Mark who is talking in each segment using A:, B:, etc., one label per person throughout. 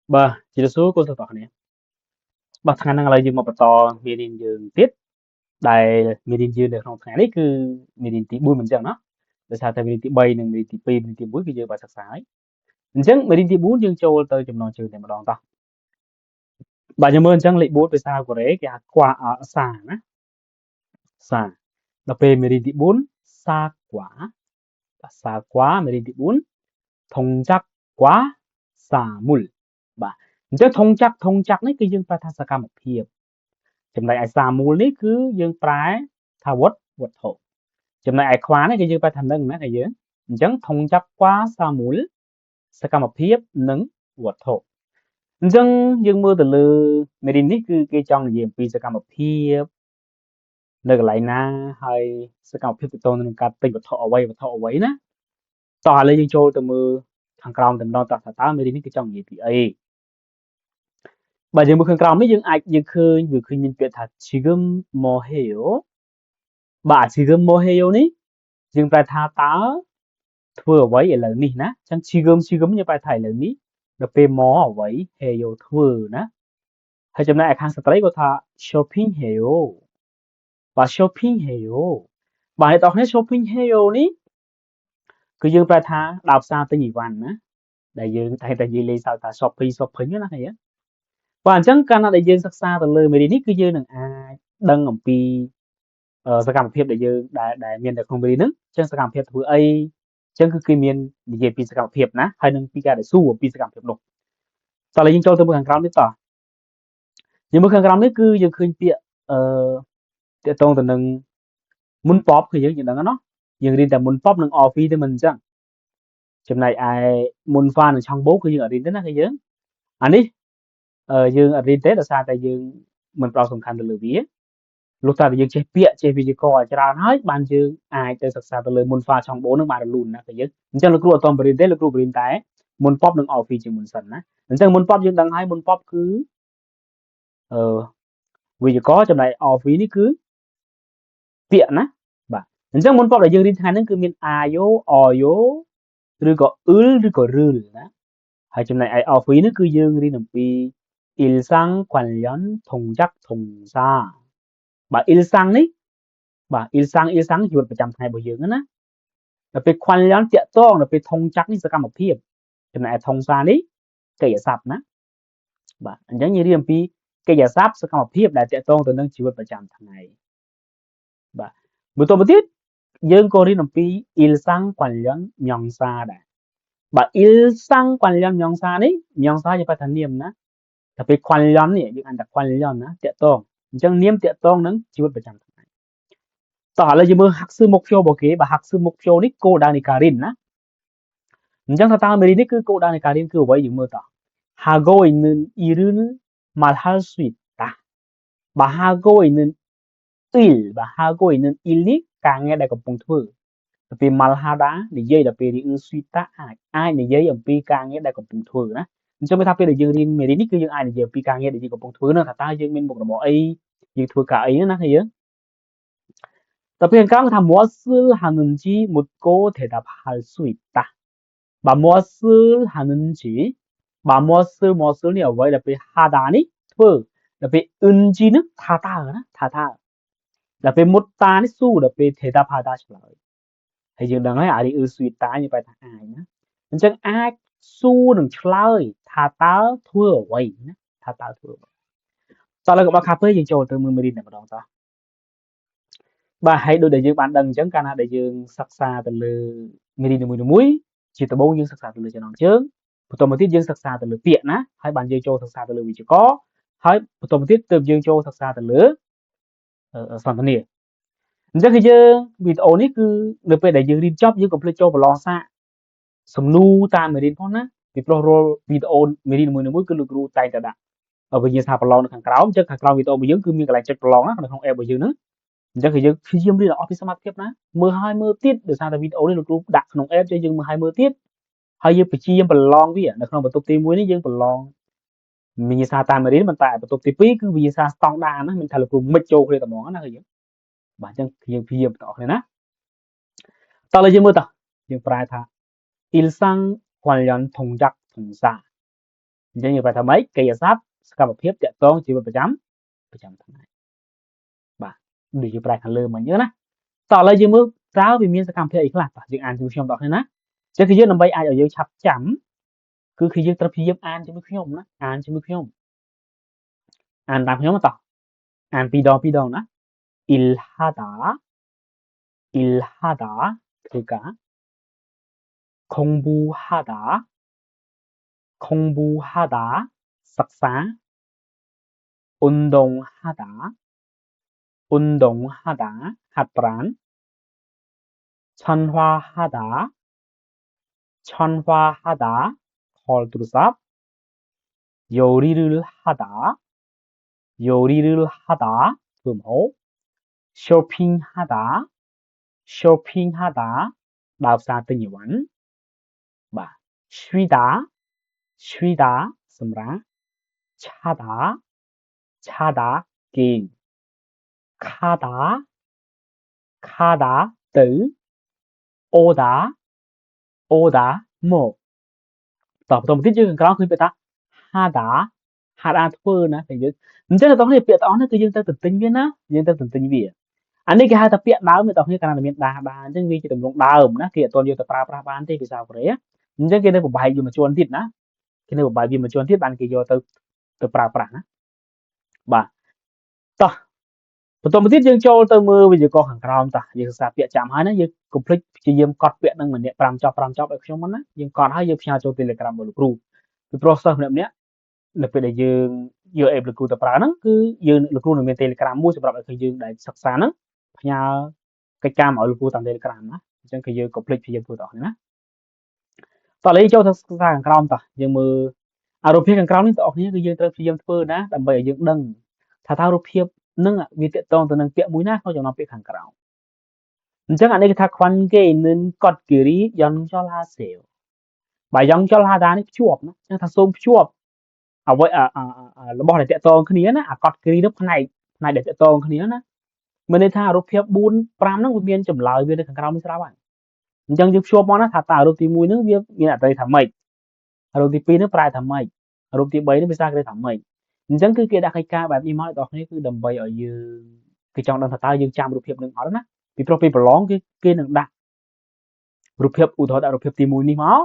A: Bah, chỉ là số cô sao tỏ này. Bah, thằng năng là dương mà bắt to miền điên dương tiết đại miền điên dương được không thằng đấy cứ miền điên tí bùi mình chẳng nó. Để sao tại miền điên tí bay nâng miền điên tí pi miền điên tí bùi cái dương bà sạc sải. Chẳng miền điên tí bùi dương châu tới chùm non trường để mà đón ta. Bà nhớ mơn chẳng lị bùi về sao của đấy cái quả ở xa á, xa. Là về miền điên tí bùi xa quá miền điên tí bùi thông chắc quá xa mùi. Bà, chẳng thông chắc này cái dương bà thà xa ca một hiệp. ចំណែកឯសាមូលនេះគឺយើងប្រែថាវត្ថុចំណែកឯខ្វានេះគឺយើងប្រែថានឹងណាគេយើងអញ្ចឹងធុងចាប់ខ្វាសាមូលសកម្មភាពនិងវត្ថុអញ្ចឹងយើងមើលទៅលើមេរៀននេះគឺគេចង់និយាយអំពីសកម្មភាពនៅកន្លែងណាហើយសកម្មភាពទៅនឹងការទិញវត្ថុអ្វីណាតោះឥឡូវយើងចូលទៅមើលខាងក្រោមតែម្ដងតើតើមេរៀននេះគេចង់និយាយពីអីបើយើងមើលខាងក្រោមនេះយើងឃើញវាឃើញមានពាក្យថា 지금 뭐 해요 បាទ 지금 뭐 해요 នេះយើងប្រែថាតើធ្វើអ្វីឥឡូវនេះណាអញ្ចឹង 지금 យើងប្រែថាឥឡូវនេះដល់ពេលមកអ្វី 해요 ធ្វើណាហើយចំណែកឯខាងស្ត្រីគាត់ថា shopping 해요 បាទ shopping 해요 បាទអ្នកនរគ្នា shopping 해요 នេះគឺយើងប្រែថាដើរផ្សារទិញអីវ៉ាន់ណាដែលយើងតែនិយាយលេងសើចថា shopping ណាឃើញទេបាទអញ្ចឹងកាលណាដែលយើងសិក្សាទៅលើមេរៀននេះគឺយើងនឹងអាចដឹងអំពីសកម្មភាពដែលយើងដែលមាននៅក្នុងមេរៀនហ្នឹងអញ្ចឹងសកម្មភាពធ្វើអីអញ្ចឹងគឺគេមាននិយាយពីសកម្មភាពណាហើយនឹងពីការដែលសួរអំពីសកម្មភាពនោះតោះឥឡូវយើងចូលទៅមើលខាងក្រោមនេះតោះយើងមើលខាងក្រោមនេះគឺយើងឃើញពាក្យតាក់ទងទៅនឹងមុនប៉ុបគឺយើងដឹងណាយើងរៀនតែមុនប៉ុបនិង offi ទេមិនអញ្ចឹងចំណែកឯមុន fa និងឆង់បូគឺយើងអត់រៀនទេណាគឺយើងអានេះយើងអត់រៀនទេដោយសារតែយើងមិនផ្ដោតសំខាន់ទៅលើវាលុះត្រាតែយើងចេះពាក្យចេះវិជ្ជាករឲ្យច្រើនហើយបានយើងអាចទៅសិក្សាទៅលើមុន fa ឆង់បូនឹងបានរលូនណាគឺយើងអញ្ចឹងលោកគ្រូអត់ទាន់បរៀនទេលោកគ្រូបរៀនតែមុនប៉ុបនិង offi ជាមុនសិនណាអញ្ចឹងមុនប៉ុបយើងដឹងហើយមុនប៉ុបគឺវិជ្ជាករចំណែក offi នេះគឺពាក្យណាបាទអញ្ចឹងមុនប៉ុបដែលយើងរៀនថ្ងៃនេះគឺមាន ayo oyo ឬក៏ ឬក៏ rul ណាហើយចំណែកឯ offi នេះគឺយើងរៀនអំពី ilsang 관련 동작 동사 បាទ ilsang នេះបាទ ilsang ជីវិតប្រចាំថ្ងៃរបស់យើងណាដល់ពេល 관련 តាក់ទងដល់ពេល 동작 នេះសកម្មភាពចំណែកឯ 동사 នេះកិច្ចសព្ទណាបាទអញ្ចឹងយើងរៀនអំពីកិច្ចសព្ទសកម្មភាពដែលតាក់ទងទៅនឹងជីវិតប្រចាំថ្ងៃបាទមួយទៅទៀតយើងក៏រៀនអំពី ilsang 관련 명사 ដែរបាទ ilsang 관련 명사 នេះ 명사 យើងប្រែថានាមណាតែពេល 관련 នេះយើងអានតែ 관련 ណាតាក់ទងអញ្ចឹងនាមតាក់ទងនឹងជីវិតប្រចាំថ្ងៃតោះឥឡូវយើងមើល 학습 목표 របស់គេបាទ 학습 목표 នេះគោលដៅនៃការរៀនណាអញ្ចឹងតើមេរៀននេះគឺគោលដៅនៃការរៀនគឺអ្វីយើងមើលតោះ 하고 있는 일을 말할 수 있다 បាទ 하고 있는 일 បាទ 하고 있는 일នេះការងារដែលកំពុងធ្វើទៅពេល 말하다 និយាយដល់ពេល 리을 수 있다 អាចនិយាយអំពីការងារដែលកំពុងធ្វើណាអញ្ចឹងមានថាពេលដែលយើងរៀនមេរៀននេះគឺយើងអាចនិយាយអំពីការងារដែលយើងកំពុងធ្វើនោះថាតើយើងមានមុខរបរអីយើងធ្វើការអីណាឃើញយើងដល់ពេលខាងក្រោមថា 무엇을 하는지 묻고 대답할 수 있다 បាទ 무엇을 하는지 បាទ 무엇을 នេះអ្វីដល់ពេល 하다 នេះធ្វើដល់ពេល 은지 នេះថាតើណាថាតើដល់ពេល 묻다 នេះសួរដល់ពេល 대답하다 ឆ្លើយហើយយើងដឹងហើយអា 리을 수 있다 យើងបែរថាអាចណាអញ្ចឹងអាចសួរនិងឆ្លើយថាតើធ្វើអ្វីណាថាតើធ្វើអ្វីតោះឥឡូវកុំបោះខាពេកយើងចូលទៅមើលមេរៀនតែម្ដងតោះបាទហើយដូចដែលយើងបានដឹងអញ្ចឹងកាលណាដែលយើងសិក្សាទៅលើមេរៀននីមួយៗជាដំបូងយើងសិក្សាទៅលើចំណងជើងបន្តមកទៀតយើងសិក្សាទៅលើពាក្យណាហើយបានយើងចូលសិក្សាទៅលើវិជ្ជាករហើយបន្តមកទៀតទើបយើងចូលសិក្សាទៅលើសន្ទនាអញ្ចឹងគឺយើងវីដេអូនេះគឺនៅពេលដែលយើងរៀនចប់យើងកុំភ្លេចចូលប្រឡងសាកសំណួរតាមមេរៀនផងណាពីព្រោះរាល់វីដេអូមេរៀនមួយៗគឺលោកគ្រូតែងតែដាក់វិញ្ញាសាប្រឡងនៅខាងក្រោមអញ្ចឹងខាងក្រោមវីដេអូរបស់យើងគឺមានកន្លែងចុចប្រឡងណានៅក្នុង app របស់យើងហ្នឹងអញ្ចឹងគឺយើងព្យាយាមរៀនអស់ពីសមត្ថភាពណាមើលហើយមើលទៀតដោយសារតែវីដេអូនេះលោកគ្រូដាក់ក្នុង app ចឹងយើងមើលហើយមើលទៀតហើយយើងព្យាយាមប្រឡងវានៅក្នុងបន្ទប់ទី1នេះយើងប្រឡងវិញ្ញាសាតាមមេរៀនប៉ុន្តែបន្ទប់ទី2គឺវិញ្ញាសាស្តង់ដារណាមិនថាលោកគ្រូមិនចូលគ្នាតែហ្មងណាគឺយើងបាទអញ្ចឹងយើងព្យាយាមបន្តគ្នាណាតោះឥឡូវយើងមើលតោះយើងប្រែថា 일상 관련 동작 동사 ចឹងយើងphảiថាម៉េចកិច្ចសព្ទសកម្មភាពតាក់ទងជីវិតប្រចាំថ្ងៃបាទដូចយើងប្រែខាងលើមិញណាតោះឥឡូវយើងមើលតើវាមានសកម្មភាពអីខ្លះតោះយើងអានជាមួយខ្ញុំបងប្អូនណាចឹងគឺយើងដើម្បីអាចឲ្យយើងឆាប់ចាំគឺយើងត្រូវព្យាយាមអានជាមួយខ្ញុំណាអានជាមួយខ្ញុំអានតាមខ្ញុំតោះអាន2 ដងណា ilhadaគឺការ 공부하다 석사 운동하다 합란 전화하다 콜두삽 요리를 하다 음호 쇼핑하다 đào xa tinh nhiều ảnh bà 쉬다សម្រាប់ 차다 kiền 카다 tử 오다 một តបបន្តទៀតយើងក្រោយឃើញពាក្យថា hada ធ្វើណាតែយើងអញ្ចឹងតោះនេះពាក្យទាំងអស់នេះគឺយើងទៅទន្ទិញវាណាយើងទៅទន្ទិញវាអានេះគេហៅថាពាក្យដើមអ្នកនរគ្នាកាលណាមានដាអញ្ចឹងវាជាទម្រង់ដើមណាគេអត់ទាន់យកទៅប្រើប្រាស់បានទេភាសាកូរ៉េអញ្ចឹងគេនៅបបែកវាមួយជាន់ទៀតណាគេនៅបបែកវាមួយជាន់ទៀតបានគេយកទៅប្រើប្រាស់ណាបាទតោះបន្តមកទៀតយើងចូលទៅមើលវិជ្ជាករណ៍ខាងក្រោមតោះយើងសិក្សាពាក្យចាំហើយណាយើងកុំភ្លេចព្យាយាមកត់ពាក្យនឹងម្នាក់5ចប់ឲ្យខ្ញុំមុនណាយើងកត់ហើយយើងផ្ញើចូល Telegram របស់លោកគ្រូពីព្រោះសិស្សម្នាក់នៅពេលដែលយើងយកអេបលោកគ្រូទៅប្រើហ្នឹងគឺយើងលោកគ្រូនឹងមាន Telegram មួយសម្រាប់ឲ្យយើងដែលសិក្សាហ្នឹងផ្ញើកិច្ចការមកឲ្យលោកគ្រូតាម Telegram ណាអញ្ចឹងគឺយើងកុំភ្លេចព្យាយាមធ្វើទាំងអស់ណាតោះឥឡូវចូលទៅសិក្សាខាងក្រោមតោះយើងមើលអារូបភាពខាងក្រោមនេះបងប្អូនគឺយើងត្រូវព្យាយាមធ្វើណាដើម្បីឲ្យយើងដឹងថារូបភាពនឹងវាតកតងទៅនឹងពាក្យមួយណាក្នុងចំណោមពាក្យខាងក្រោមអញ្ចឹងអានេះគេថា 관계있는 것끼리 연결하세요 បើ연결하다នេះភ្ជាប់ណាអញ្ចឹងថាសូមភ្ជាប់អ្វីរបស់ដែលតកតងគ្នាណាអាកត់គ្រីនោះផ្នែកដែលតកតងគ្នាណាមានន័យថារូបភាព4 5ហ្នឹងវាមានចម្លើយវានៅខាងក្រោមនេះស្រាប់ហើយអញ្ចឹងយើងភ្ជាប់មកណាថាតើរូបទី1ហ្នឹងវាមានអត្ថន័យថាម៉េចរូបទី2ហ្នឹងប្រែថាម៉េចរូបទី3នេះភាសាគេថាម៉េចអញ្ចឹងគឺគេដាក់កិច្ចការបែបនេះមកដល់គ្នាគឺដើម្បីឲ្យយើងគេចង់ដឹងថាតើយើងចាំរូបភាពនឹងអត់ណាពីព្រោះពេលប្រឡងគេនឹងដាក់រូបភាពឧទាហរណ៍ដាក់រូបភាពទី1នេះមក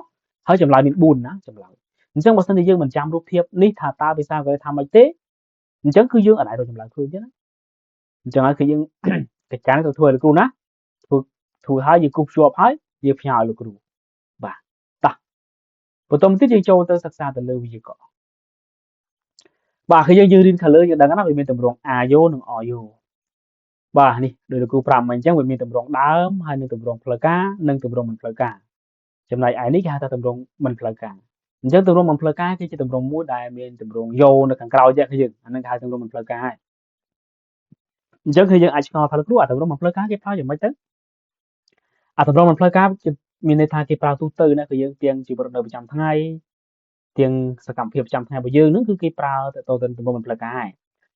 A: ហើយចម្លើយមាន4ណាចម្លើយអញ្ចឹងបើសិនជាយើងមិនចាំរូបភាពនេះថាតើភាសាគេថាម៉េចទេអញ្ចឹងគឺយើងអាចរកចម្លើយឃើញទេណាអញ្ចឹងហើយគឺយើងកិច្ចការនេះទៅធ្វើឲ្យលោកគ្រូណាធ្វើហើយយើងគូសភ្ជាប់ហើយយើងផ្ញើឲ្យលោកគ្រូបាទតោះបន្តមកទៀតយើងចូលទៅសិក្សាទៅលើវិជ្ជាករណ៍បាទគឺយើងរៀនខាងលើយើងដឹងណាវាមានទម្រង់អាយោនិងអយោបាទនេះដោយលោកគ្រូប្រាប់មកអញ្ចឹងវាមានទម្រង់ដើមហើយនឹងទម្រង់ផ្លូវការនិងទម្រង់មិនផ្លូវការចំណែកឯនេះគេហៅថាទម្រង់មិនផ្លូវការអញ្ចឹងទម្រង់មិនផ្លូវការគឺជាទម្រង់មួយដែលមានទម្រង់យោនៅខាងក្រោយទៀតគឺយើងអានឹងគេហៅទម្រង់មិនផ្លូវការហើយអញ្ចឹងគឺយើងអាចឆ្ងល់ថាលោកគ្រូអាទម្រង់មិនផ្លូវការគេប្រើយ៉ាងម៉េចទៅអាទម្រង់មិនផ្លូវការមានន័យថាគេប្រើទូទៅណាគឺយើងទាំងជីវិតនៅប្រចាំថ្ងៃទាំងសកម្មភាពប្រចាំថ្ងៃរបស់យើងហ្នឹងគឺគេប្រើទៅទម្រង់មិនផ្លូវការហើយ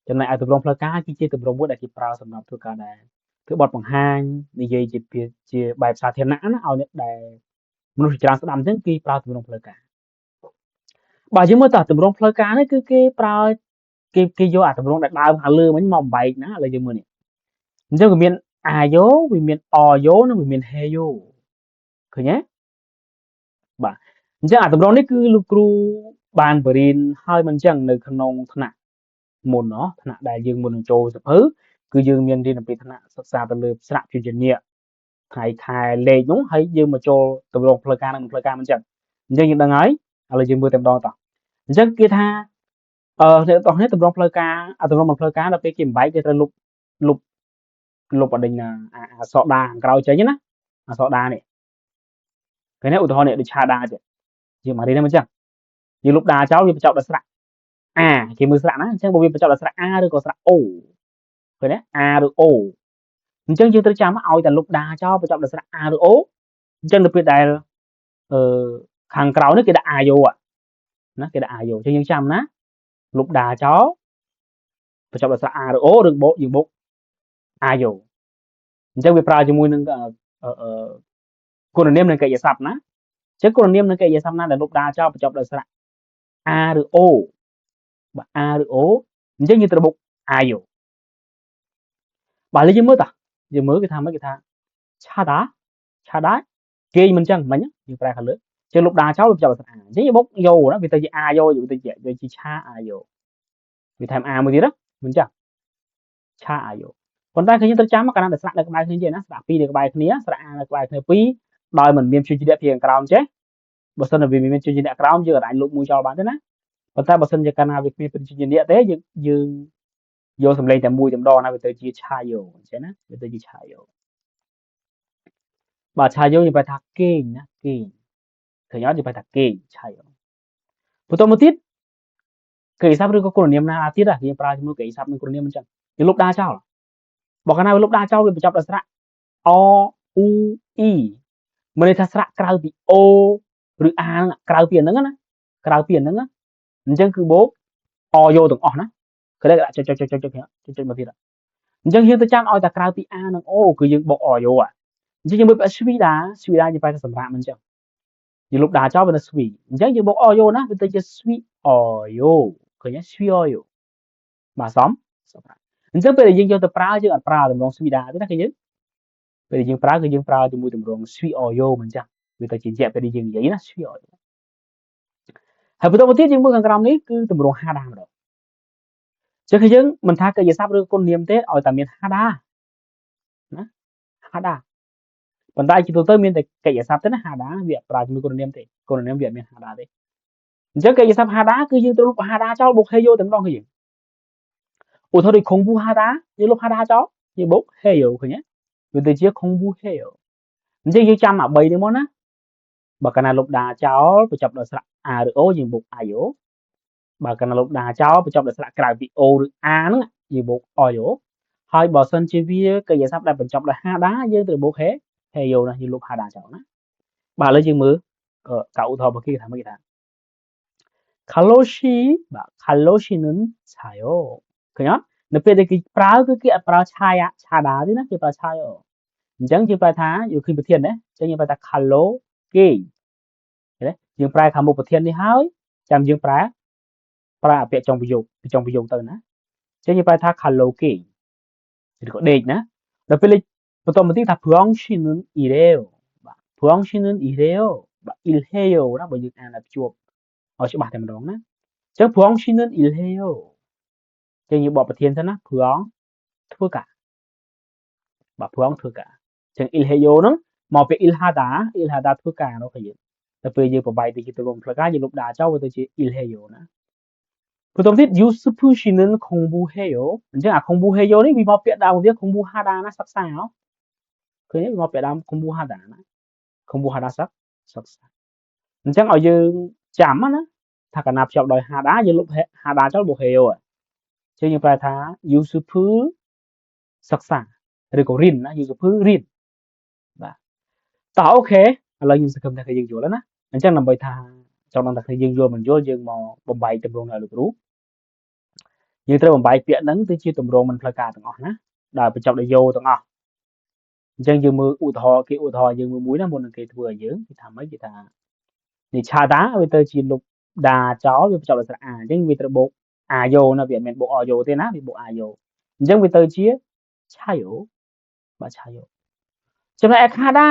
A: ចំណែកឯទម្រង់ផ្លូវការគឺជាទម្រង់មួយដែលគេប្រើសម្រាប់ធ្វើការដែរធ្វើបទបង្ហាញនិយាយជាបែបសាធារណៈណាឲ្យអ្នកដែលមនុស្សច្រើនស្ដាប់អញ្ចឹងគេប្រើទម្រង់ផ្លូវការបាទយើងមើលតើទម្រង់ផ្លូវការនេះគឺគេប្រើគេយកអាទម្រង់ដែលដើមខាងលើមិញមកបំបែកណាឥឡូវយើងមើលនេះអញ្ចឹងវាមានអាយោវាមានអយោនិងវាមានហេយោឃើញទេបាទអញ្ចឹងអាទម្រង់នេះគឺលោកគ្រូបានបរៀនឲ្យមិនអញ្ចឹងនៅក្នុងថ្នាក់មុនថ្នាក់ដែលយើងមុននឹងចូលសភៅគឺយើងមានរៀនអំពីថ្នាក់សិក្សាទៅលើស្រៈព្យញ្ជនៈថ្ងៃខែលេខនោះហើយយើងមកចូលទម្រង់ផ្លូវការនិងផ្លូវការមិនអញ្ចឹងយើងដឹងហើយឥឡូវយើងមើលតែម្ដងតោះអញ្ចឹងគេថាអ្នកទាំងនេះទម្រង់ផ្លូវការទម្រង់មិនផ្លូវការដល់ពេលគេបំបែកគេត្រូវលុបអដិញអក្សរដាខាងក្រោយចេញណាអក្សរដានេះឃើញទេឧទាហរណ៍នេះដូចឆាដាចេះយើងមករៀនហ្នឹងមិនអញ្ចឹងយើងលុបដាចោលវាបញ្ចប់ដល់ស្រៈអាគេមើលស្រៈណាអញ្ចឹងបើវាបញ្ចប់ដល់ស្រៈអាឬក៏ស្រៈអូឃើញទេអាឬអូអញ្ចឹងយើងត្រូវចាំឲ្យតែលុបដាចោលបញ្ចប់ដល់ស្រៈអាឬអូអញ្ចឹងនៅពេលដែលខាងក្រោយនេះគេដាក់អាយោណាគេដាក់អាយោអញ្ចឹងយើងចាំណាលុបដាចោលបញ្ចប់ដល់ស្រៈអាឬអូឬបូកយើងបូកអាយោអញ្ចឹងវាប្រើជាមួយនឹងគុណនាមនិងកិរិយាសព្ទណាអញ្ចឹងគុណនាមនិងកិរិយាសព្ទណាដែលលុបដាចោលបញ្ចប់ដោយស្រៈ a ឬ o បាទ a ឬ o អញ្ចឹងយើងត្រូវបុក ayo បាទឥឡូវយើងមើលតាយើងមើលគេថាម៉េចគេថា chada គេងមិនអញ្ចឹងមិញយើងប្រែខាងលើចឹងលុបដាចោលវាចាប់អាអញ្ចឹងយើងបុក yo ណាវាទៅជា ayo វាទៅជា cha ayo វាថែម a មួយទៀតណាមិនអញ្ចឹង cha ayo ប៉ុន្តែគឺយើងត្រូវចាំកាលណាដែលស្រាក់នៅក្បែរគ្នាចេះណាស្រាក់ពីរនៅក្បែរគ្នាស្រាក់ a នៅក្បែរគ្នាពីរដោយមិនមានព្យញ្ជនៈពីខាងក្រោមចេះបើសិនតែវាមានព្យញ្ជនៈក្រោមយើងអាចលុបមួយចោលបានទេណាប៉ុន្តែបើសិនជាកាលណាវាគ្មានព្យញ្ជនៈទេយើងយកសម្លេងតែមួយតែម្ដងណាវាទៅជា chayo អញ្ចឹងណាវាទៅជា chayo បាទ chayo យើងបែរថាគេងណាគេងឃើញអត់យើងបែរថាគេង chayo បន្តមកទៀតគេស័ព្ទឬក៏គុណនាមណាទៀតយើងប្រើជាមួយគេស័ព្ទនិងគុណនាមអញ្ចឹងយើងលុបដាចោលបើកាលណាវាលុបដាចោលវាបញ្ចប់ដោយស្រៈ o u e មិនន័យថាស្រៈក្រៅពី o ឬ a ហ្នឹងក្រៅពីអាហ្នឹងណាក្រៅពីអាហ្នឹងអញ្ចឹងគឺបូក o យកទាំងអស់ណាគឺដាក់ចុចមកទៀតអញ្ចឹងយើងទៅចាំឲ្យតែក្រៅពី a និង o គឺយើងបូក o យកអញ្ចឹងយើងមើលពាក្យ swida យើងបែរទៅសម្រាប់មិនអញ្ចឹងយើងលុបដាចោលវានៅ swi អញ្ចឹងយើងបូក o យកណាវាទៅជា swi o យកឃើញទេ swi o យកបាទសមសម្រាប់អញ្ចឹងពេលដែលយើងយកទៅប្រើយើងអត់ប្រើតម្រង swida ទេណាគឺយើងពេលដែលយើងប្រើគឺយើងប្រើជាមួយតម្រង swi o យកមិនអញ្ចឹងវាទៅជារយៈពេលដែលយើងនិយាយណា swi o យកហើយបន្តមកទៀតយើងមើលខាងក្រោមនេះគឺតម្រង hada ម្ដងចឹងគឺយើងមិនថាកិច្ចស័ព្ទឬគុណនាមទេឲ្យតែមាន hada ណា hada ប៉ុន្តែជាទូទៅមានតែកិច្ចស័ព្ទទេណា hada វាប្រើជាមួយគុណនាមទេគុណនាមវាអត់មាន hada ទេអញ្ចឹងកិច្ចស័ព្ទ hada គឺយើងត្រូវលុប hada ចោលបុក heyo តែម្ដងគឺយើងឧទាហរណ៍ដូច khongbu hada យើងលុប hada ចោលយើងបុក heyo ឃើញទេវាទៅជា khongbu heyo អញ្ចឹងយើងចាំអា3នេះមកណាបើកាលណាលុបដាចោលបញ្ចប់ដោយស្រៈ a ឬ o យើងបុក ayo បើកាលណាលុបដាចោលបញ្ចប់ដោយស្រៈក្រៅពី o ឬ a ហ្នឹងយើងបុក oyo ហើយបើសិនជាវាកិច្ចស័ព្ទដែលបញ្ចប់ដោយ hada យើងត្រូវបុក heyo ណាយើងលុប hada ចោលណាបាទឥឡូវយើងមើលការឧទាហរណ៍របស់គេថាម៉េចគេថា kaloshi បាទ kaloshi는 자요 ឃើញអត់នៅពេលដែលគេប្រើគឺគេអត់ប្រើ chaya chada ទេណាគេប្រើ chayo អញ្ចឹងយើងប្រែថាយកឃើញប្រធានណាអញ្ចឹងយើងប្រែថា kalo គេឃើញទេយើងប្រែខាងមុខប្រធាននេះហើយចាំយើងប្រើអាពាក្យចុងប្រយោគទៅណាអញ្ចឹងយើងប្រែថា kalo គេឬក៏ដេកណាដល់ពេលបន្តមកទៀតថា brongshinen ireo បាទ brongshinen ireo បាទ ilheo ណាបើយើងអានឲ្យភ្ជាប់ឲ្យច្បាស់តែម្ដងណាអញ្ចឹង brongshinen ilheo អញ្ចឹងយើងបកប្រធានទៅណា brong ធ្វើការបាទ brong ធ្វើការអញ្ចឹង ilheo ហ្នឹងមកពី ilhada ធ្វើការនោះឃើញដល់ពេលយើងប្របែកទៅជាទម្រង់ផ្លូវការយើងលុបដាចោលវាទៅជា ilheo ណាបន្តទៀត yusupushinen kongbuheyo អញ្ចឹងអា kongbuheyo នេះវាមកពាក្យដើមវា kongbu hada ណាសិក្សាឃើញទេវាមកពាក្យដើម kongbu hada ណា kongbu hada សិក្សាអញ្ចឹងឲ្យយើងចាំណាថាកាលណាភ្ជាប់ដោយ hada យើងលុប hada ចោលបុក heyo អញ្ចឹងយើងប្រែថា yusupu សិក្សាឬក៏រៀនណា yusupu រៀនបាទតោះអូខេឥឡូវខ្ញុំសង្ឃឹមថាយើងយល់ហើយណាអញ្ចឹងដើម្បីថាចង់ដឹងថាយើងយល់មិនយល់យើងមកបំបែកទម្រង់ឲ្យលោកគ្រូយើងត្រូវបំបែកពាក្យហ្នឹងទៅជាទម្រង់មិនផ្លូវការទាំងអស់ណាដែលបញ្ចប់ដោយយោទាំងអស់អញ្ចឹងយើងមើលឧទាហរណ៍គេឧទាហរណ៍យើងមើលមួយណាមុននឹងគេធ្វើឲ្យយើងគេថាម៉េចគេថានេះឆាតាវាទៅជាលុបដាចោលវាបញ្ចប់ដោយស្រៈ a អញ្ចឹងវាត្រូវបូក a យោណាវាអត់មានបូក o យោទេណាវាបូក a យោអញ្ចឹងវាទៅជាឆាយោបាទឆាយោចំណែក akada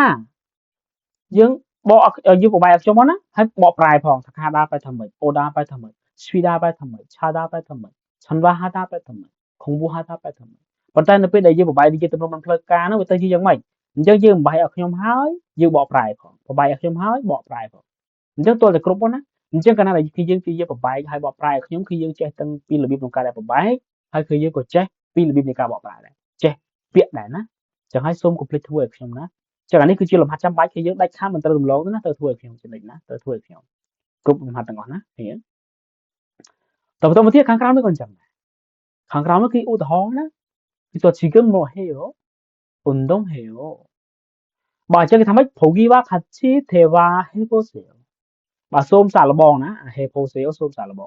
A: យើងបកយើងបបែកឲ្យខ្ញុំមកណាហើយបកប្រែផងថា akada បែរថាម៉េច oda បែរថាម៉េច swida បែរថាម៉េច chada បែរថាម៉េច chanwa hada បែរថាម៉េច khongbu hada បែរថាម៉េចប៉ុន្តែនៅពេលដែលយើងបបែកជាទម្រង់ផ្លូវការហ្នឹងវាទៅជាយ៉ាងម៉េចអញ្ចឹងយើងបបែកឲ្យខ្ញុំហើយយើងបកប្រែផងបបែកឲ្យខ្ញុំហើយបកប្រែផងអញ្ចឹងទល់តែគ្រប់ហ្នឹងណាអញ្ចឹងកាលណាដែលគឺយើងបបែកហើយបកប្រែឲ្យខ្ញុំគឺយើងចេះទាំងពីរបៀបក្នុងការដែលបបែកហើយគឺយើងក៏ចេះពីរបៀបនៃការបកប្រែដែរចេះពាក្យដែរណាចឹងហើយសូមកុំភ្លេចធ្វើឲ្យខ្ញុំណាចឹងអានេះគឺជាលំហាត់ចាំបាច់គឺយើងដាច់ខាតមិនត្រូវរំលងទេណាត្រូវធ្វើឲ្យខ្ញុំចំណុចណាត្រូវធ្វើឲ្យខ្ញុំគ្រប់លំហាត់ទាំងអស់ណាឃើញតើបន្តមកទៀតខាងក្រោមនេះក៏អញ្ចឹងដែរខាងក្រោមនោះគឺឧទាហរណ៍ណាគឺ 지금 뭐 해요 운동해요 បាទអញ្ចឹងគេថាម៉េច 보기와 같이 대화해 보세요 បាទសូមសាកល្បងណា he poseo សូមសាកល្ប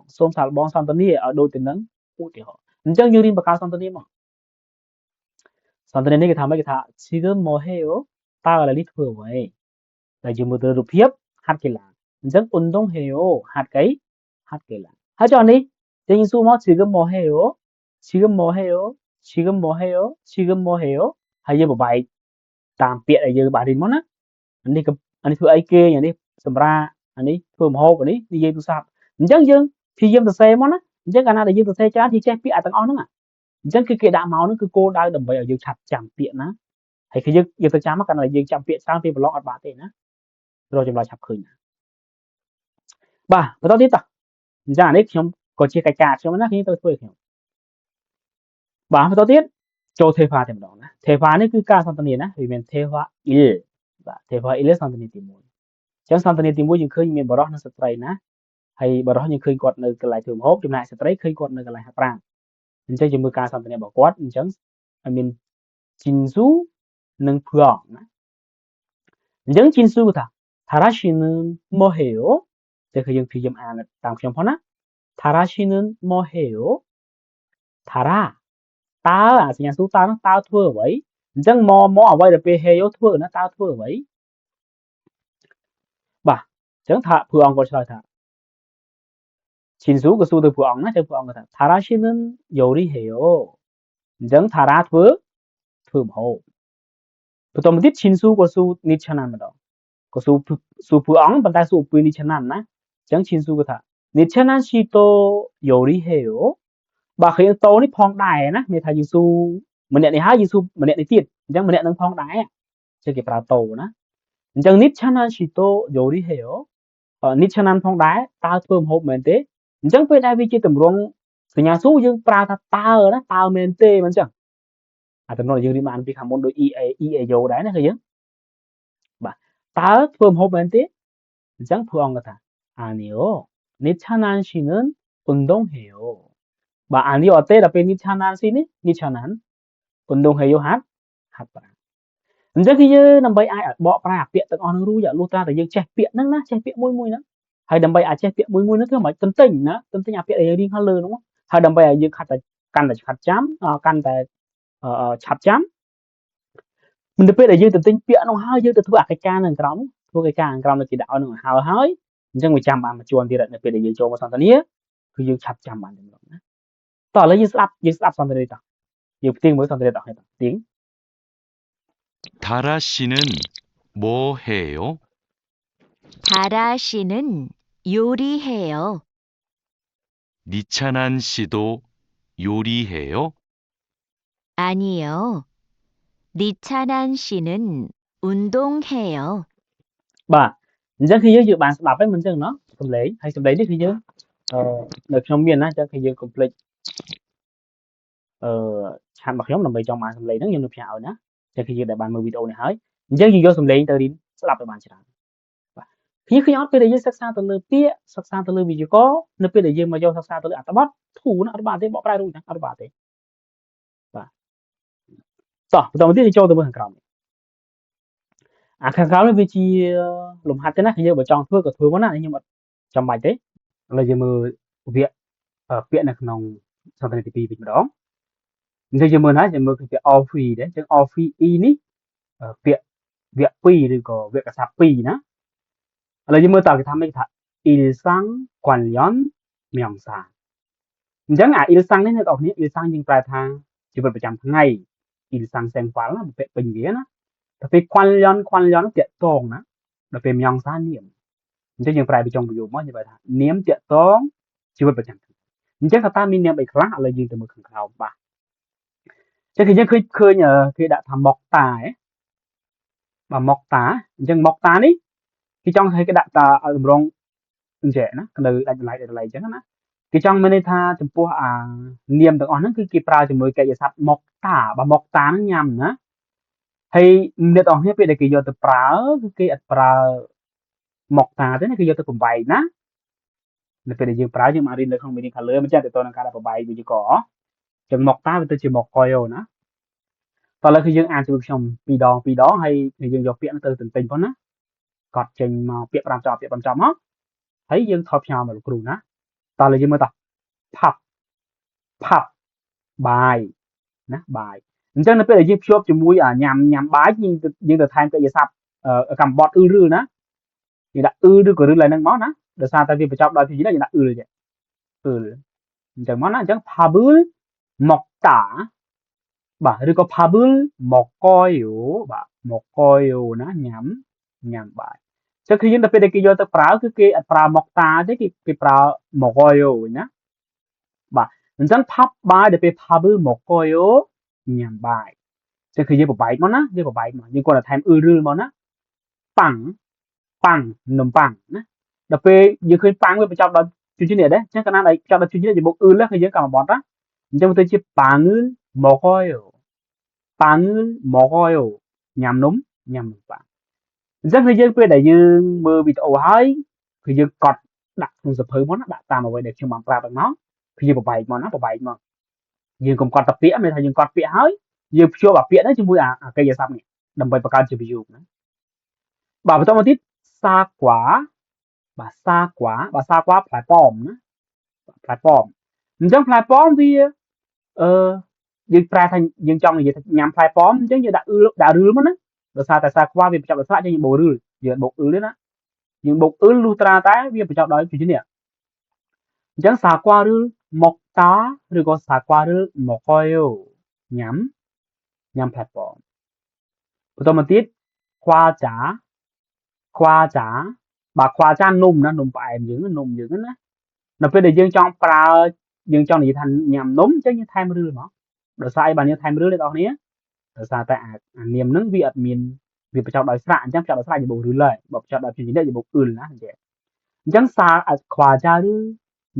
A: ងសន្ទនាឲ្យដូចទៅនឹងឧទាហរណ៍អញ្ចឹងយើងរៀនបង្កើតសន្ទនាមកសន្ទនានេះគេថាម៉េចគេថា 지금 뭐 해요 តើឥឡូវនេះធ្វើអ្វីតែយើងមើលទៅរូបភាពហាត់កីឡាអញ្ចឹង 운동해요 ហាត់កី hát kể lại hát cho đi tiếng su mà 지금 뭐 해요 지금 뭐 해요 지금 뭐 해요 지금 뭐 해요 hay giờ bài tạm biệt ở giờ bài đi món á anh đi thưa ai kê nhà đi sầm ra anh đi thưa một hộp anh đi dây tu sạp chẳng dưng thì dưng từ xe món á chẳng cả na để dưng từ xe chán thì che bị tặng on nữa chẳng cái đạm máu nó cứ cô đau đầm bầy ở dưng chặt chạm tiện á hay cái dưng từ chán mà cái này dưng chạm tiện sang thì một lọ ở bát tiền á rồi chụp lại chập khơi bà và tao tiếp tục ra đấy không có chia cái cà cho nó khi tôi thuê hiểu bà và tao tiếp cho thuê pha thì đó nè thuê pha này cứ ca sang tận này vì mình thuê pha il và thuê pha il sang tận này tìm mua chẳng sang tận này tìm mua dưng khơi mình bảo đó nó sẽ trai nè hay bảo đó những khơi quạt nơi cái lại thường hốt trong này sẽ trai khơi quạt nơi cái lại hạt rang mình chơi chừng mưa ca sang tận này bảo quát chẳng mình 진수 는 부엉 chẳng 진수 ta 다라시는 뭐 해요 제가 그냥 비좀 안 다음 시험 보나 다라시는 뭐 해요 다라 tao à nhà số tao nó tao thưa vậy chẳng mò ở quay được pe heo thưa nó tao thưa vậy bà chẳng thà 부엉 거 잘 다 진수 그 수도 부엉 나 저 부엉 거다 다라시는 요리해요 chẳng 다라 thưa mồ 보통 tiếp 진수 của su nít chanam đó của su 부엉 bản ta su pu nít chanam na chẳng 진수 của thà nít chanam si to 요리해요 bà khi to ní phong đài na người ta Giêsu mình nhận này há Giêsu mình nhận này tiệt chẳng mình nhận能phong đài cho cái pra to na chẳng nít chanam si to 요리해요 nít chanam phong đài tao thơm hộp mình thế chẳng phải đại vì chỉ tầm rong từ nhà số dương pra ta tao đó tao mình tê mình chẳng tầm nói dương đi mà ăn bị khám môn đôi e dầu đấy nè cái gì bà tao thơm hộp mình thế chẳng 부엉 같아 아니요 nít chanam 씨는 운동해요 bà 아니 어때 là bên nichanan xin ấy nichanan 운동해요 hát hát bà giờ khi như nằm bay ai ở bọ pra tiện tận on ru giờ luôn ta tại dương che tiện nắng na che tiện môi môi nữa hay đầm bay à che tiện môi môi nữa thứ mà tâm tình à tiện ấy đi hơn đúng không hay đầm bay à dương khát tại căn là khát chám căn tại chạp chám mình được biết là dương tâm tình tiện nó hơi dương từ thứ cái can này cái thu cái can là chỉ đạo nó hào hới nhưng mà chăm bạn mà chuồn thì lại là biết là dương cho mà sang tận nhé cứ dương chạp chăm bạn đượcต่อแล้วยืดอัพ선들이다ยืดtiếng mới 선들이다 해봐 tiếng
B: 다라 씨는 뭐 해요?
C: 다라 씨는 요리해요.
B: 니찬한 씨도 요리해요?
C: 아니요. 니찬한 씨는 운동해요.
A: bà chắc khi dự bạn đọc ấy mình chừng nó cầm lấy hay cầm lấy đi khi dự được trong miền á cho khi dự complete hàn bạc nhóm làm bài trong bạn cầm lấy nó như được nhạo nhá cho khi dự đại bạn mở video này hỏi chắc khi vô cầm lấy tới đi sẽ đọc được bạn chỉ khi nhót bây giờ sắc xa từ lư video có nó bây giờ mà vô sắc xa từ lư bot thủ nó bạn thế bỏ ra luôn chẳng bạn thế và tao đi cho tôi một thằng kháng cáo với chi lùm hạt thế này như ở trong thưa của thưa món này nhưng mà trong bài thế là giờ mờ viện ở viện này nòng sau này thì bị đó giờ mờ nói giờ mờ cái office đấy chứ office ini viện viện pi rồi có viện cả sạp pi nữa là giờ mờ tạo cái tham cái thật ilsang quan yon miệng sa chẳng ilsang đấy ởนี้ ilsang ยิงปลายทางชีวิตประจำทั้งไง ilsang แสงฟ้าแล้วมันเป็นอย่างนี้นะtapi quan nó tiện tông á là về miếng sa niệm chứยังปลายไปจงประโยชน์มั้งnhư vậy thôi niệm tiện tông ชีวิตประจำchắc là taมีniệmอีกครั้งอะไรยืนแต่มือของเราบ้าchứ khiยังเคยkhi đãทำ mọc tà ấy và mọc tà nhưng mọc tà ní khi trong thấy cái đạn tà ở rong trẻ nó cái đời lại chứ nó khi trong bên đây tha chụp po niệm được on nó cứ kịp ra thì mới cái sắp mọc tà và mọc tà nó nhầm nữa hay nếu ông biết được cái giờ từ pra cái pra mọc tà thế này cái giờ từ cùng bài ná là phải để giờ pra chứ mà đi được không bị đi khá lớn mà chắc thì tôi đang cả là bài vì có chừng mọc tà tôi chỉ mọc coi rồi náตอนแรกคือยังอ่านจะชมปีดองให้ยังยกเปียกtừ tình tình con áกอดเจงมาเปียกประจำá thấyยังทอพยามาลูกรูนะตอนเลยยังมาต่อพับใบนะใบจังนั้นเป็นอะไรยังชอบจมูกยำใบยังแต่ทานก็ยังสับกำบอดรือนะยังได้รือก็รืออะไรนั่งม้อนะเดี๋ยวซาตาวีประจับได้ที่นี่ยังได้รือเลย អញ្ចឹងមកណាអញ្ចឹង pabul mokta បាទឬក៏ pabul mokoyo បាទ mokoyo ណាញ៉ាំបាយចឹងគឺយើងដល់ពេលដែលគេយកទៅប្រើគឺគេអត់ប្រើ mokta ទេគេប្រើ mokoyo ណាបាទអញ្ចឹង pub បាយដល់ពេល pabul mokoyo ញ៉ាំបាយចឹងគឺយើងបបែកមកណាយើងបបែកមកយើងគាត់តែថែមរឿលមកណាប៉ាំងនំប៉័ងណាដល់ពេលយើងឃើញប៉ាំងវាបញ្ចប់ដោយជញ្ជាតិដែរអញ្ចឹងកាលណាដែលចប់ដោយជញ្ជាតិយើងបុកគឺយើងកម្មបត្តិណាអញ្ចឹងទៅជា pangul mokoyo ញ៉ាំនំប៉័ងអញ្ចឹងគឺយើងពេលដែលយើងមើលវីដេអូហើយគឺយើងកត់ដាក់ក្នុងសភៅមកណាដាក់តាមអ្វីដែលខ្ញុំបានប្រាប់ហ្នឹងមកគឺយើងបបែកមកយើងកុំកត់តែពាក្យមានថាយើងកត់ពាក្យហើយយើងភ្ជាប់អាពាក្យហ្នឹងជាមួយអាកិរិយាសព្ទនេះដើម្បីបង្កើតជាប្រយោគណាបាទបន្តមកទៀតសាគួាបាទសាគួាផ្លែប៉ោមណាផ្លែប៉ោមអញ្ចឹងផ្លែប៉ោមវាយើងប្រែថាយើងចង់និយាយថាញ៉ាំផ្លែប៉ោមអញ្ចឹងយើងដាក់រឿលមកណាដោយសារតែសាគួាវាបញ្ចប់ដោយស្រៈយើងបូករឿលយើងបុករឿលទេណាយើងបុករឿលលុះត្រាតែវាបញ្ចប់ដោយជញ្ជាតិអញ្ចឹងសាគួារឿលមកតាឬក៏សាគួារឿលមកយោញ៉ាំផ្លែប៉ោមបន្តមកទៀតខ្វាចាបាទខ្វាចានំណានំផ្អែមយើងនំយើងណាដល់ពេលដែលយើងចង់ប្រើយើងចង់និយាយថាញ៉ាំនំអញ្ចឹងយើងថែមរឿលមកដោយសារអីបានយើងថែមរឿលទេបងប្អូនដោយសារតែអានាមហ្នឹងវាអត់មានវាបញ្ចប់ដោយស្រៈអញ្ចឹងបញ្ចប់ដោយស្រៈយើងបុករឿលហើយបើបញ្ចប់ដោយជញ្ជាតិយើងបុកអ៊ឺលណាអញ្ចឹងខ្វាចារឿល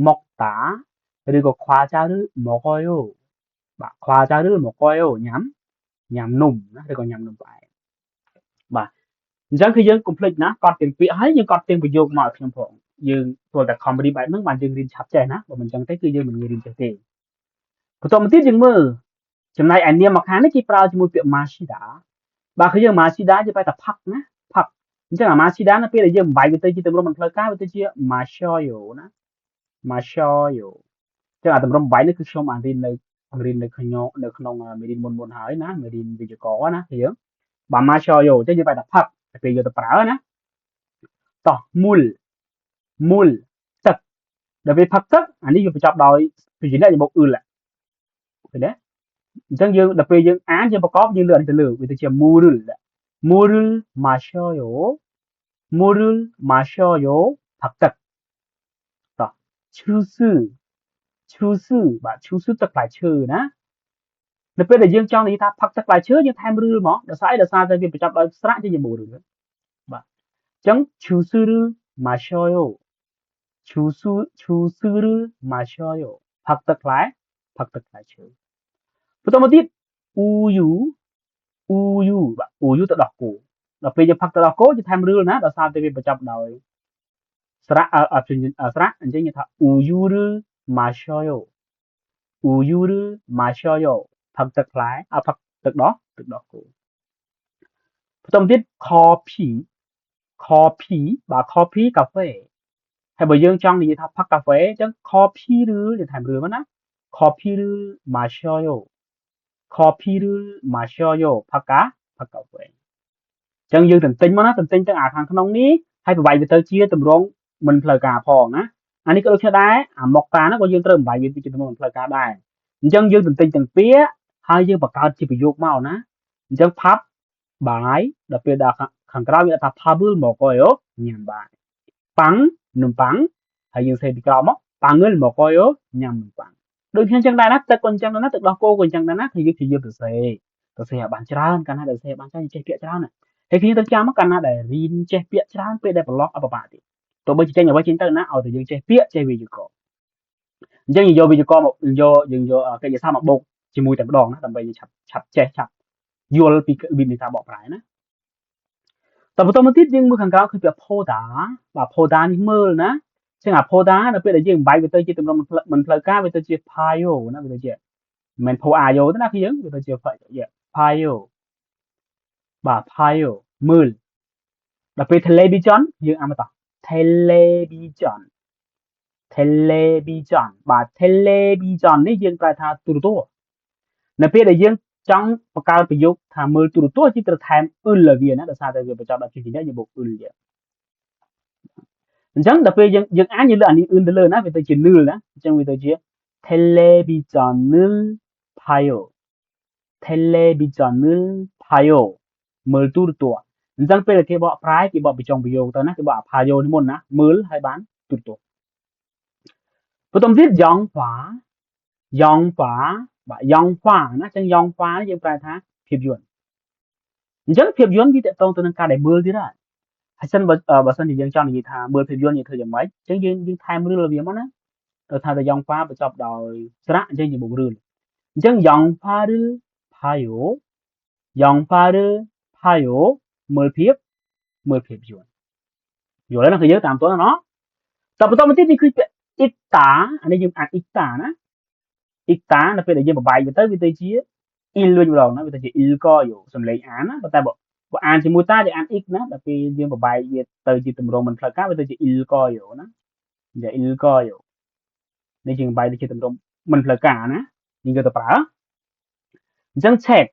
A: មកតាឬក៏ខ្វាចារឿលមកយោបាទខ្វាចារឿលមកយោញ៉ាំនំណាឬក៏ញ៉ាំនំផ្អែមបាទអញ្ចឹងគឺយើងកុំភ្លេចណាកត់ទាំងពាក្យហើយយើងកត់ទាំងប្រយោគមកឲ្យខ្ញុំផងយើងធ្វើតែ comedy បែបហ្នឹងបានយើងរៀនឆាប់ចេះណាបើមិនអញ្ចឹងទេគឺយើងមិនងាយរៀនចេះទេបន្តមកទៀតយើងមើលចំណែកឯនាមមកខាងនេះគេប្រើជាមួយពាក្យ mashida បាទគឺយើង mashida យើងបែរតែផឹកណាផឹកអញ្ចឹងអា mashida នៅពេលដែលយើងបំបែកវាទៅជាទម្រង់មិនផ្លូវការវាទៅជា mashoyo ណា mashoyo អញ្ចឹងអាទម្រង់បំបែកនេះគឺខ្ញុំបានរៀននៅក្នុងមេរៀនមុនហើយណាមេរៀនវិទ្យាករណាគឺយើងបាទ mashoyo អញ្ចឹងយើងបែរតែផឹកពេលយកទៅប្រើណាតោះមូលទឹកដល់ពេលផឹកទឹកអានេះវាបញ្ចប់ដោយពីជាអ្នកយើងមកអ៊ឺលឃើញទេអញ្ចឹងយើងដល់ពេលយើងអានយើងប្រកបយើងលើកនេះទៅលើវាទៅជា murul mashoyo ផឹកទឹកតោះ chusu បាទ chusu ទឹកផ្លែឈើណានៅពេលដែលយើងចង់និយាយថាផឹកទឹកផ្លែឈើយើងថែមរឿលមកដោយសារតែវាបញ្ចប់ដោយស្រៈយើងបូករឿលបាទអញ្ចឹង chusuru mashoyo ផឹកទឹកផ្លែឈើបន្តមកទៀតអ៊ូយូបាទអ៊ូយូទៅដោះគោដល់ពេលយើងផឹកទៅដោះគោយើងថែមរឿលណាដោយសារតែវាបញ្ចប់ដោយស្រៈអញ្ចឹងយើងថាអ៊ូយូឬ mashoyo ផឹកទឹកផ្លែផឹកទឹកដោះគោបន្តមកទៀត coffee បាទ coffee កាហ្វេហើយបើយើងចង់និយាយថាផឹកកាហ្វេអញ្ចឹង coffee ឬយើងថែមរឿលមកណា coffee ឬ mashoyo ផឹកកាហ្វេអញ្ចឹងយើងទន្ទិញមកណាទន្ទិញទាំងអាខាងក្នុងនេះហើយប្រវាយវាទៅជាទម្រង់មិនផ្លូវការផងណាអានេះក៏ដូចគ្នាដែរអាមកតាហ្នឹងក៏យើងត្រូវប្រវាយវាជាទម្រង់មិនផ្លូវការដែរអញ្ចឹងយើងទន្ទិញទាំងពាក្យហើយយើងបង្កើតជាប្រយោគមកណាអញ្ចឹងផាប់បាយដល់ពេលដល់ខាងក្រោយវាថា pabul mokoyo ញ៉ាំបាយប៉ាំងនំប៉័ងហើយយើងសេពីក្រោមមក pangul mokoyo ញ៉ាំនំប៉័ងដូចគ្នាអញ្ចឹងដែរណាទឹកក៏អញ្ចឹងដែរណាទឹកដោះគោក៏អញ្ចឹងដែរណាគឺយើងសរសេរឲ្យបានច្រើនកាលណាដែលសរសេរបានច្រើនចេះពាក្យច្រើនហើយគ្នាទៅចាំមកកាលណាដែលរៀនចេះពាក្យច្រើនពេលដែលប្រឡងអបបាក់ទៀតទោះបីចេញអ្វីចេញទៅណាឲ្យតែយើងចេះពាក្យចេះវិជ្ជាករអញ្ចឹងយើងយកវិជ្ជាករមកយើងយកកិច្ចសាស្ត្រមកបូកជាមួយតែម្ដងណាដើម្បីយើងឆាប់ចេះឆាប់យល់ពីវិធីសាស្ត្របកប្រែណាតបន្តមកទៀតយើងមើលខាងក្រោមគឺពាក្យ poda បាទ poda នេះមើលណាអញ្ចឹងអា poda នៅពេលដែលយើងបំបែកវាទៅជាទម្រង់មិនផ្លូវការវាទៅជា payo ណាវាទៅជាមិន poayo ទេណាគឺយើងវាទៅជា payo បាទ payo មើលដល់ពេល television យើងអានមកតោះ television បាទ television នេះយើងប្រែថាទូរទស្សន៍នៅពេលដែលយើងចង់បង្កើតប្រយោគថាមើលទូរទស្សន៍យើងត្រូវថែមអ៊ឺលវាណាដោយសារតែវាបញ្ចប់ដោយជានេះយើងបូកអ៊ឺល អញ្ចឹងដល់ពេលយើងអានយើងលើអានេះអ៊ឿនទៅលើណាវាទៅជា nil ណាអញ្ចឹងវាទៅជា television을 봐요 television을 봐요 មើលទូរទស្សន៍អញ្ចឹងពេលគេបកប្រែគេបកបញ្ចុងប្រយោគទៅណាគេបក 봐요 នេះមុនណាមើលហើយបានទូរទស្សន៍បន្តទៀត 영화បាទ 영화 ណាអញ្ចឹង 영화 យើងប្រែថាភាពយន្តអញ្ចឹងភាពយន្តវាតកតងទៅនឹងការដែលមើលទៀតហើយហើយសិនបើសិនជាយើងចង់និយាយថាមើលភាពយន្តយើងធ្វើយ៉ាងម៉េចអញ្ចឹងយើងថែមរឿងវាមកណាទៅថាទៅ 영화 បញ្ចប់ដោយស្រៈអញ្ចឹងយើងបុករឿងអញ្ចឹង 영화를 봐요 영화를 봐요 មើលភាពយន្តយល់ហើយណាគឺយើងតាមតណាតបន្តមកទៀតនេះគឺពាក្យ ita អានេះយើងអាន ita ណា ita នៅពេលដែលយើងបបែកវាទៅជា il វិញម្ដងណាវាទៅជា ilkoyo សំឡេងអានណាប៉ុន្តែបើអានជាមួយតាយើងអាន ik ណាដល់ពេលយើងបបែកវាទៅជាទម្រង់មិនផ្លូវការវាទៅជា ilkoyo ណានិយាយ ilkoyo នេះយើងបបែកទៅជាទម្រង់មិនផ្លូវការណាយើងយកទៅប្រើអញ្ចឹង check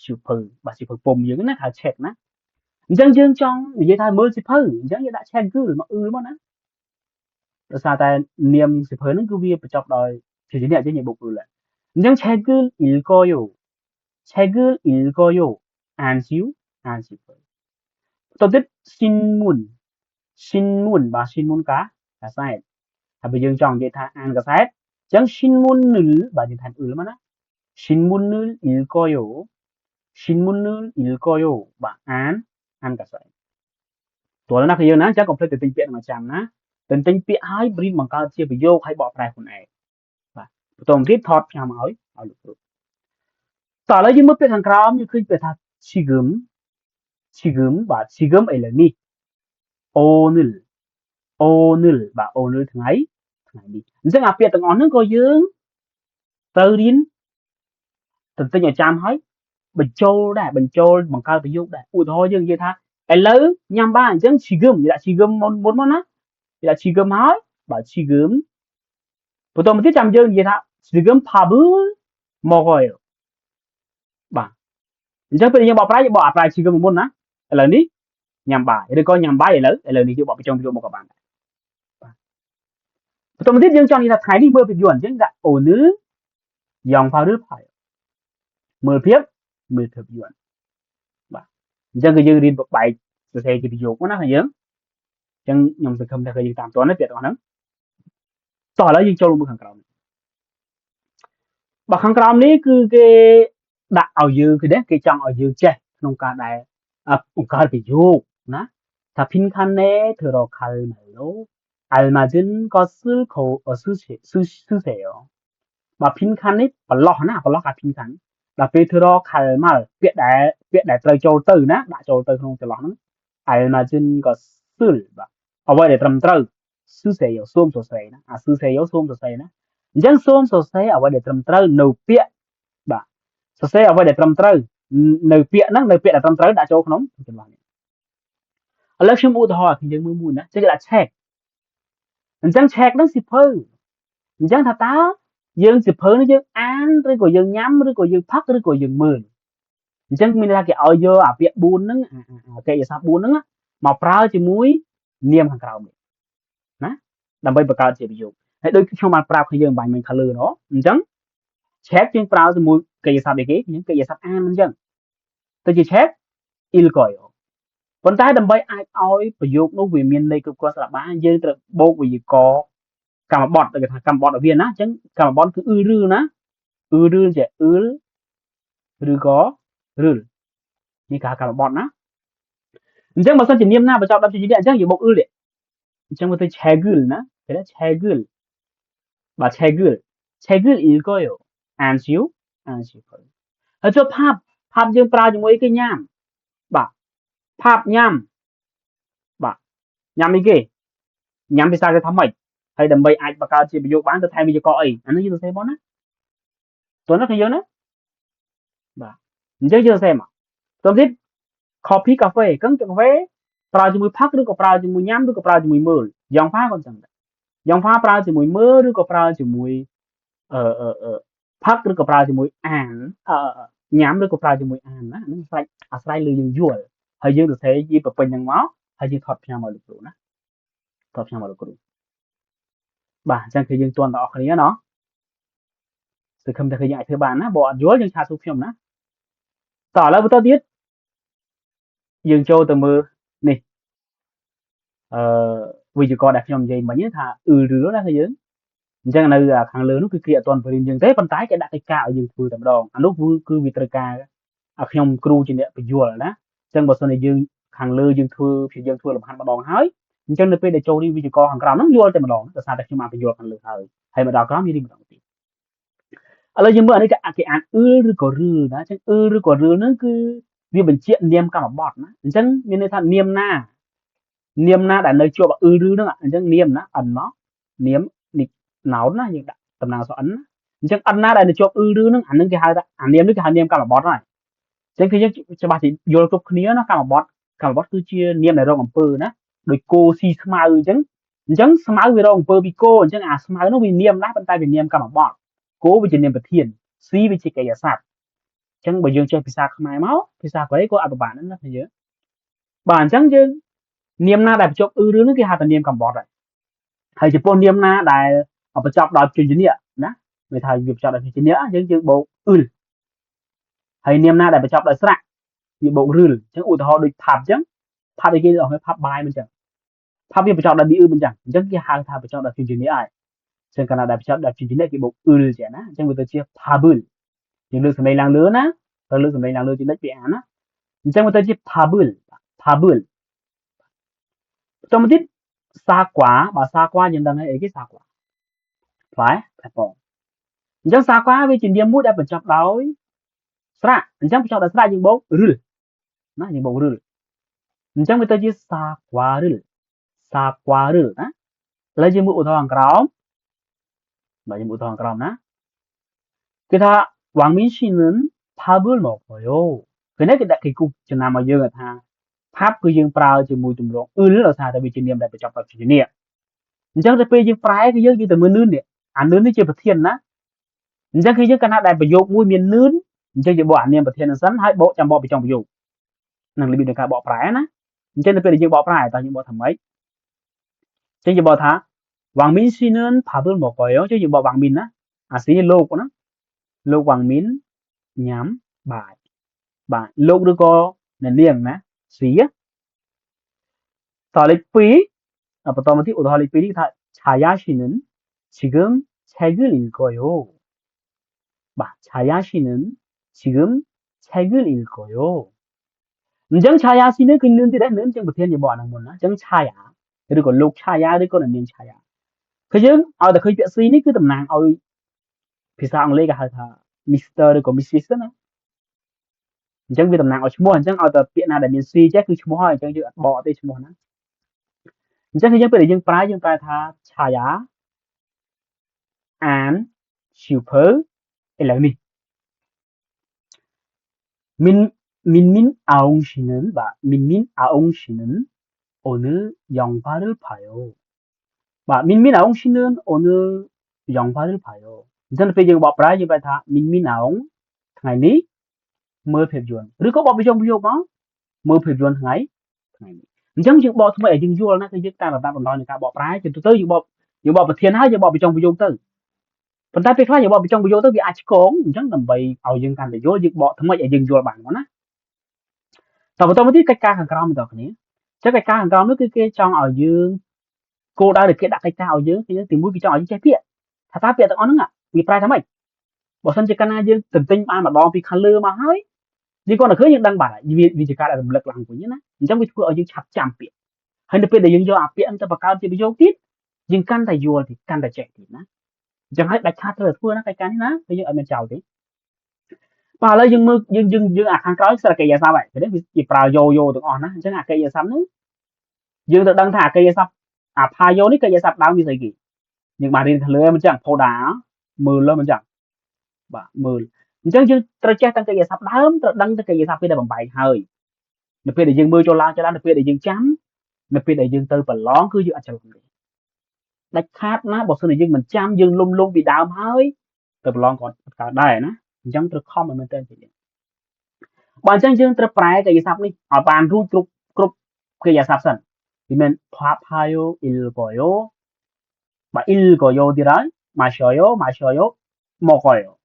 A: សៀវភៅបាទសៀវភៅពុំយើងណាហៅ check ណាអញ្ចឹងយើងចង់និយាយថាមើលសៀវភៅអញ្ចឹងយើងដាក់ check គឺមកមកណាដោយសារតែនាមសៀវភៅហ្នឹងគឺវាបញ្ចប់ដោយជាអ្នកយើងបុកគឺអញ្ចឹង 책을 읽어요 អានសៀវភៅបន្តទៀត 신문 បាទ 신문 កាសែតហើយបើយើងចង់និយាយថាអានកាសែតអញ្ចឹង 신문을 បាទយើងថែមមកណា 신문을 읽어요 បាទអានកាសែតតើណាគឺយើងណាអញ្ចឹងកុំភ្លេចទៅទិញពាក្យមកចាំណាទិញពាក្យហើយព្រីតបង្កើតជាប្រយោគហើយបកប្រែខ្លួនឯងបាទបន្តមកទៀតថតផ្ញើមកឲ្យលោកគ្រូតើឥឡូវយើងមើលពាក្យខាងក្រោមយើងឃើញពាក្យថា 지금 បាទ 지금 ឥឡូវនេះ 오늘 បាទ 오늘 ថ្ងៃនេះអញ្ចឹងអាពាក្យទាំងអស់ហ្នឹងក៏យើងត្រូវរៀនទន្ទិញឲ្យចាំហើយបញ្ចូលបង្កើតប្រយោគដែរឧទាហរណ៍យើងនិយាយថាឥឡូវញ៉ាំបាយអញ្ចឹង 지금 យើងដាក់ 지금 មុនមកណាយើងដាក់ 지금 ហើយបាទ 지금 បន្តមកទៀតចាំយើងនិយាយថា 지금 밥을 먹어요 បាទអញ្ចឹងពេលយើងបកប្រែយើងបកអាប្រែ 지금 មុនណាឥឡូវនេះញ៉ាំបាយឬក៏ញ៉ាំបាយឥឡូវនេះយើងបកបញ្ចុងប្រយោគមកក៏បានដែរបាទបន្តមកទៀតយើងចង់និយាយថាថ្ងៃនេះមើលភាពយន្តអញ្ចឹងដាក់ 오늘 영화를 봐요 មើលភាពយន្តបាទអញ្ចឹងគឺយើងរៀនបបែកសរសេរជាប្រយោគមកណាយើងអញ្ចឹងខ្ញុំសង្ឃឹមថាគឺយើងតាមទាន់ទេពាក្យទាំងអស់ហ្នឹងតោះឥឡូវយើងចូលមើលខាងក្រោមបាទខាងក្រោមនេះគឺគេដាក់ឲ្យយើងគេចង់ឲ្យយើងចេះក្នុងការដែលបង្កើតប្រយោគណាថា 빈칸에 들어갈말로 알맞은 것을 쓰세요 បាទ 빈칸 នេះប្រឡោះកា 빈칸 ដល់ពេល 들어갈말 ពាក្យដែលត្រូវចូលទៅណាដាក់ចូលទៅក្នុងចន្លោះហ្នឹង 알맞은 것을 បាទអ្វីដែលត្រឹមត្រូវ 쓰세요 សូមសរសេរណា쓰세요 សូមសរសេរណាអញ្ចឹងសូមសរសេរអ្វីដែលត្រឹមត្រូវនៅពាក្យបាទសរសេរអ្វីដែលត្រឹមត្រូវនៅពាក្យហ្នឹងនៅពាក្យដែលត្រឹមត្រូវដាក់ចូលក្នុងចន្លោះនេះឥឡូវខ្ញុំឧទាហរណ៍ឲ្យយើងមើលមួយណាចេះដាក់ check អញ្ចឹង check ហ្នឹងសៀវភៅអញ្ចឹងថាតើយើងសៀវភៅនេះយើងអានឬក៏យើងញ៉ាំឬក៏យើងផឹកឬក៏យើងមើលអញ្ចឹងមានន័យថាគេឲ្យយកអាពាក្យ4ហ្នឹងអាកិរិយាសព្ទ4ហ្នឹងមកប្រើជាមួយនាមខាងក្រោមនេះណាដើម្បីបង្កើតជាប្រយោគហើយដូចខ្ញុំបានប្រាប់ឲ្យយើងបាញ់មិញខាងលើនោះអញ្ចឹង check យើងប្រើជាមួយកិរិយាសព្ទអីគេយើងកិរិយាសព្ទអានអញ្ចឹងទៅជា check ilkoyo ប៉ុន្តែដើម្បីអាចឲ្យប្រយោគនោះវាមានន័យគ្រប់គ្រាន់ស្ដាប់បានយើងត្រូវបូកវេយ្យាករណ៍កម្មបទគេថាកម្មបទឲ្យវាណាអញ្ចឹងកម្មបទគឺឬណាឬជាឬក៏ឬនេះគេហៅកម្មបទណាអញ្ចឹងបើសិនជានាមណាបញ្ចប់ដល់ជាអញ្ចឹងយើងបូកនេះអញ្ចឹងមកទៅ 책을 ណាគេថា 책을 បាទ 책을 읽어요 អានសៀវភៅហើយចុះផាប់យើងប្រើជាមួយគេញ៉ាំបាទផាប់ញ៉ាំបាទញ៉ាំអីគេញ៉ាំភាសាគេថាម៉េចហើយដើម្បីអាចបង្កើតជាប្រយោគបានទៅថែមវេយ្យាករណ៍អីអានេះយើងសរសេរមកណាតើណាគឺយើងណាបាទអញ្ចឹងយើងសរសេរមកតើទៀត coffee កាហ្វេកាហ្វេប្រើជាមួយផឹកឬក៏ប្រើជាមួយញ៉ាំឬក៏ប្រើជាមួយមើលយ៉ាងផាក៏អញ្ចឹងដែរយ៉ាងផាប្រើជាមួយមើលឬក៏ប្រើជាមួយផឹកឬក៏ប្រើជាមួយអានញ៉ាំឬក៏ប្រើជាមួយអានណាហ្នឹងអាស្រ័យលើយើងយល់ហើយយើងសរសេរជាប្រពេញហ្នឹងមក ហើយយើងថតខ្ញុំមកលោកគ្រូណាថតខ្ញុំមកលោកគ្រូបាទអញ្ចឹងគឺយើងទាន់ដល់អស់គ្នាណោះសង្ឃឹមថាគឺយើងអាចធ្វើបានណាបើអត់យល់យើងឆាតសួរខ្ញុំណាតោះឥឡូវបន្តទៀតយើងចូលទៅមើលនេះវិជ្ជាករដែលខ្ញុំនិយាយមិញថាឬណាគឺយើងអញ្ចឹងនៅខាងលើនោះគឺគេអត់ទាន់បរៀនយើងទេប៉ុន្តែគេដាក់កិច្ចការឲ្យយើងធ្វើតែម្ដងអានោះគឺវាត្រូវការឲ្យខ្ញុំគ្រូជាអ្នកបញ្យល់ណាអញ្ចឹងបើសិនជាយើងខាងលើយើងធ្វើព្យាយាមធ្វើលំហាត់ម្ដងហើយអញ្ចឹងនៅពេលដែលចូលរៀនវិជ្ជាករខាងក្រោមហ្នឹងយល់តែម្ដងដោយសារតែខ្ញុំបានបញ្យល់ខាងលើហើយមកដល់ក្រោមយើងរៀនម្ដងទៀតឥឡូវយើងមើលអានេះគេអានឬក៏ឬណាអញ្ចឹងឬក៏ឬហ្នឹងគឺវាបញ្ជាក់នាមកម្មបត្តិណាអញ្ចឹងមានន័យថានាមណាដែលនៅជាប់ឬហ្នឹងអញ្ចឹងនាមណាអិនមកនាមនេះណោនណាយើងដាក់តំណាងអក្សរ n ណាអញ្ចឹង n ណាដែលនៅជាប់ឬហ្នឹងអានឹងគេហៅថាអានាមនេះគេហៅនាមកម្មបត្តិហើយអញ្ចឹងគឺយើងច្បាស់ទីយល់គ្រប់គ្នាណាកម្មបត្តិគឺជានាមដែលរងអំពើណាដោយគោស៊ីស្មៅអញ្ចឹងស្មៅវារងអំពើពីគោអញ្ចឹងអាស្មៅនោះវានាមដែរប៉ុន្តែវានាមកម្មបត្តិគោវាជានាមប្រធានស៊ីវាជាកិរិយាសព្ទអញ្ចឹងបើយើងចេះភាសាខ្មែរមកភាសាកូរ៉េក៏អត់ពិបាកដែរណាយើងបាទអញ្ចឹងយើងនាមណាដែលបញ្ចប់ឬហ្នឹងគេហៅថានាមកម្មបត្តិហើយចំពោះនាមណាដែលបញ្ចប់ដោយព្យញ្ជនៈណាវាថាវាបញ្ចប់ដោយព្យញ្ជនៈយើងបូកហើយនាមណាដែលបញ្ចប់ដោយស្រៈវាបូកឬអញ្ចឹងឧទាហរណ៍ដូចផាប់អញ្ចឹងផាប់អីគេអស់ផាប់បាយមិនអញ្ចឹងផាប់វាបញ្ចប់ដោយមិនអញ្ចឹងគេហៅថាបញ្ចប់ដោយព្យញ្ជនៈហើយអញ្ចឹងកាលណាដែលបញ្ចប់ដោយព្យញ្ជនៈគេបូកចឹងណាអញ្ចឹងវាទៅជា pabul យើងលើកសម្លេងឡើងលើណាទៅលើកសម្លេងឡើងលើចំណុចវាអានណាអញ្ចឹងវាទៅជា pabul បន្តមកទៀតសាក្វាបើសាក្វាយើងដឹងហើយអីគេសាក្វាផ្លែប៉ោអញ្ចឹងសាក្វាវាជានាមមួយដែលបញ្ចប់ដោយស្រៈអញ្ចឹងបញ្ចប់ដោយស្រៈយើងបូកឬណាយើងបូកឬអញ្ចឹងវាទៅជាសាក្វាឬណាឥឡូវយើងមើលឧទាហរណ៍ខាងក្រោមបាទយើងមើលឧទាហរណ៍ខាងក្រោមណាគេថាវ៉ាងមីនស៊ីនឹងផាប៊ឺលមកយោគឺនេះគេដាក់គេគូចំណាំមកយើងថាផាប់គឺយើងប្រើជាមួយទម្រង់ដោយសារតែវាជានាមដែលបញ្ចប់ដោយព្យញ្ជនៈអញ្ចឹងទៅពេលយើងប្រែគឺយើងទៅមើលនឿននេះអានឿននេះជាប្រធានណាអញ្ចឹងគឺយើងកាលណាដែលប្រយោគមួយមាននឿនអញ្ចឹងយើងបកអានាមប្រធាននឹងសិនហើយបកចាំបកពីចុងប្រយោគនឹងរបៀបនៃការបកប្រែណាអញ្ចឹងទៅពេលដែលយើងបកប្រែតើយើងបកថាម៉េចអញ្ចឹងយើងបកថាវ៉ាងមីនស៊ីនឹងផាប៊ឺលមកយោអញ្ចឹងយើងបកវ៉ាងមីនណាអាស៊ីលោកណាលោកវ៉ាងមីនញ៉ាំបាយបាទលោកឬក៏អ្នកនាងណាស៊ីតលេខ2បន្តមកទៀតឧទាហរណ៍លេខ2នេះថាឆាយាស៊ីនឹង지금 책을 읽어요.បាទឆាយាស៊ីនឹង지금 책을 읽어요.អញ្ចឹងឆាយាស៊ីនឹងគឺនឿនទៀតដែរនឿនជាងប្រធានជាបកអានឹងមុនណាអញ្ចឹងឆាយាឬក៏លោកឆាយាឬក៏អ្នកនាងឆាយាគឺយើងឲ្យតែឃើញពាក្យ C នេះគឺតំណាងឲ្យភាសាអង់គ្លេសគេហៅថា Mr ឬក៏ Mrs ណាអញ្ចឹងវាតំណាងឲ្យឈ្មោះអញ្ចឹងឲ្យតែពាក្យណាដែលមាន C ចេះគឺឈ្មោះហើយអញ្ចឹងយើងអត់បកទេឈ្មោះណាអញ្ចឹងគឺយើងពេលដែលយើងប្រែថាឆាយាអានសៀវភៅឥឡូវនេះ민민 아웅 씨는 민민 아웅 씨는 오늘 영화를 봐요. 민민 아웅 씨는 오늘 영화를 봐요. 이제는ពេលយើងបកប្រែយើងបែរថា 민민 아웅 ថ្ងៃនេះមើលភាពយន្តឬក៏បកពីចុងប្រយោគមកមើលភាពយន្តថ្ងៃនេះអញ្ចឹងយើងបកថ្មីឲ្យយើងយល់ណាគឺយើងតាមបណ្ដោយនៃការបកប្រែទៅយើងបកប្រធានហើយយើងបកពីចុងប្រយោគទៅប៉ុន្តែពេលខ្លះយើងបកពីចុងប្រយោគទៅវាអាចឆ្កងអញ្ចឹងដើម្បីឲ្យយើងកាន់តែយល់យើងបកថ្មីឲ្យយើងយល់បានមកណាតបន្តមកទៀតកិច្ចការខាងក្រោមបងប្អូនគ្នាចឹងកិច្ចការខាងក្រោមនោះគឺគេចង់ឲ្យយើងគោលដៅដែលគេដាក់កិច្ចការឲ្យយើងគឺទីមួយគេចង់ឲ្យយើងចេះពាក្យថាតើពាក្យទាំងអស់ហ្នឹងវាប្រែថាម៉េចបើសិនជាកាលណាយើងទន្ទិញបានម្ដងពីខាងលើមកហើយយើងគាត់តែឃើញយើងដឹងបាត់ហើយវាជាការដែលរំលឹកឡើងវិញណាអញ្ចឹងវាធ្វើឲ្យយើងឆាប់ចាំពាក្យហើយនៅពេលដែលយើងយកអាពាក្យហ្នឹងទៅបង្កើតជាប្រយោគទៀតយើងកាន់តែយល់ទៀតកាន់តែចេះទៀតណាអញ្ចឹងហើយដាច់ខាតត្រូវធ្វើណាកិច្ចការនេះណាគឺយើងអត់មានចោលទេបាទឥឡូវយើងមើលយើងអាខាងក្រោយសិល្កិរិយាសព្ទហើយគេនេះវាប្រើយោទាំងអស់ណាអញ្ចឹងអាកិរិយាសព្ទហ្នឹងយើងទៅដឹងថាអាកិរិយាសព្ទអាផាយោនេះកិរិយាសព្ទដើមវាស្អីគេយើងបានរៀនខាងលើមិនអញ្ចឹងផូដាមើលមិនអញ្ចឹងបាទមើលអញ្ចឹងយើងត្រូវចេះទាំងកិរិយាសព្ទដើមត្រូវដឹងទាំងកិរិយាសព្ទពេលដែលបំបែកហើយនៅពេលដែលយើងមើលចូលឡើងនៅពេលដែលយើងចាំនៅពេលដែលយើងទៅប្រឡងគឺយើងអត់ច្រឡំទេដាច់ខាតណាបើសិនជាយើងមិនចាំយើងលំពីដើមហើយទៅប្រឡងក៏កើតដែរណាអញ្ចឹងត្រូវខំឲ្យមែនតើយើងបើអញ្ចឹងយើងត្រូវប្រែកិរិយាសព្ទនេះឲ្យបានរួចគ្រប់កិរិយាសព្ទសិន vì mình papayo ilgoyo và ilgoyo thì đấy ma셔요 먹어요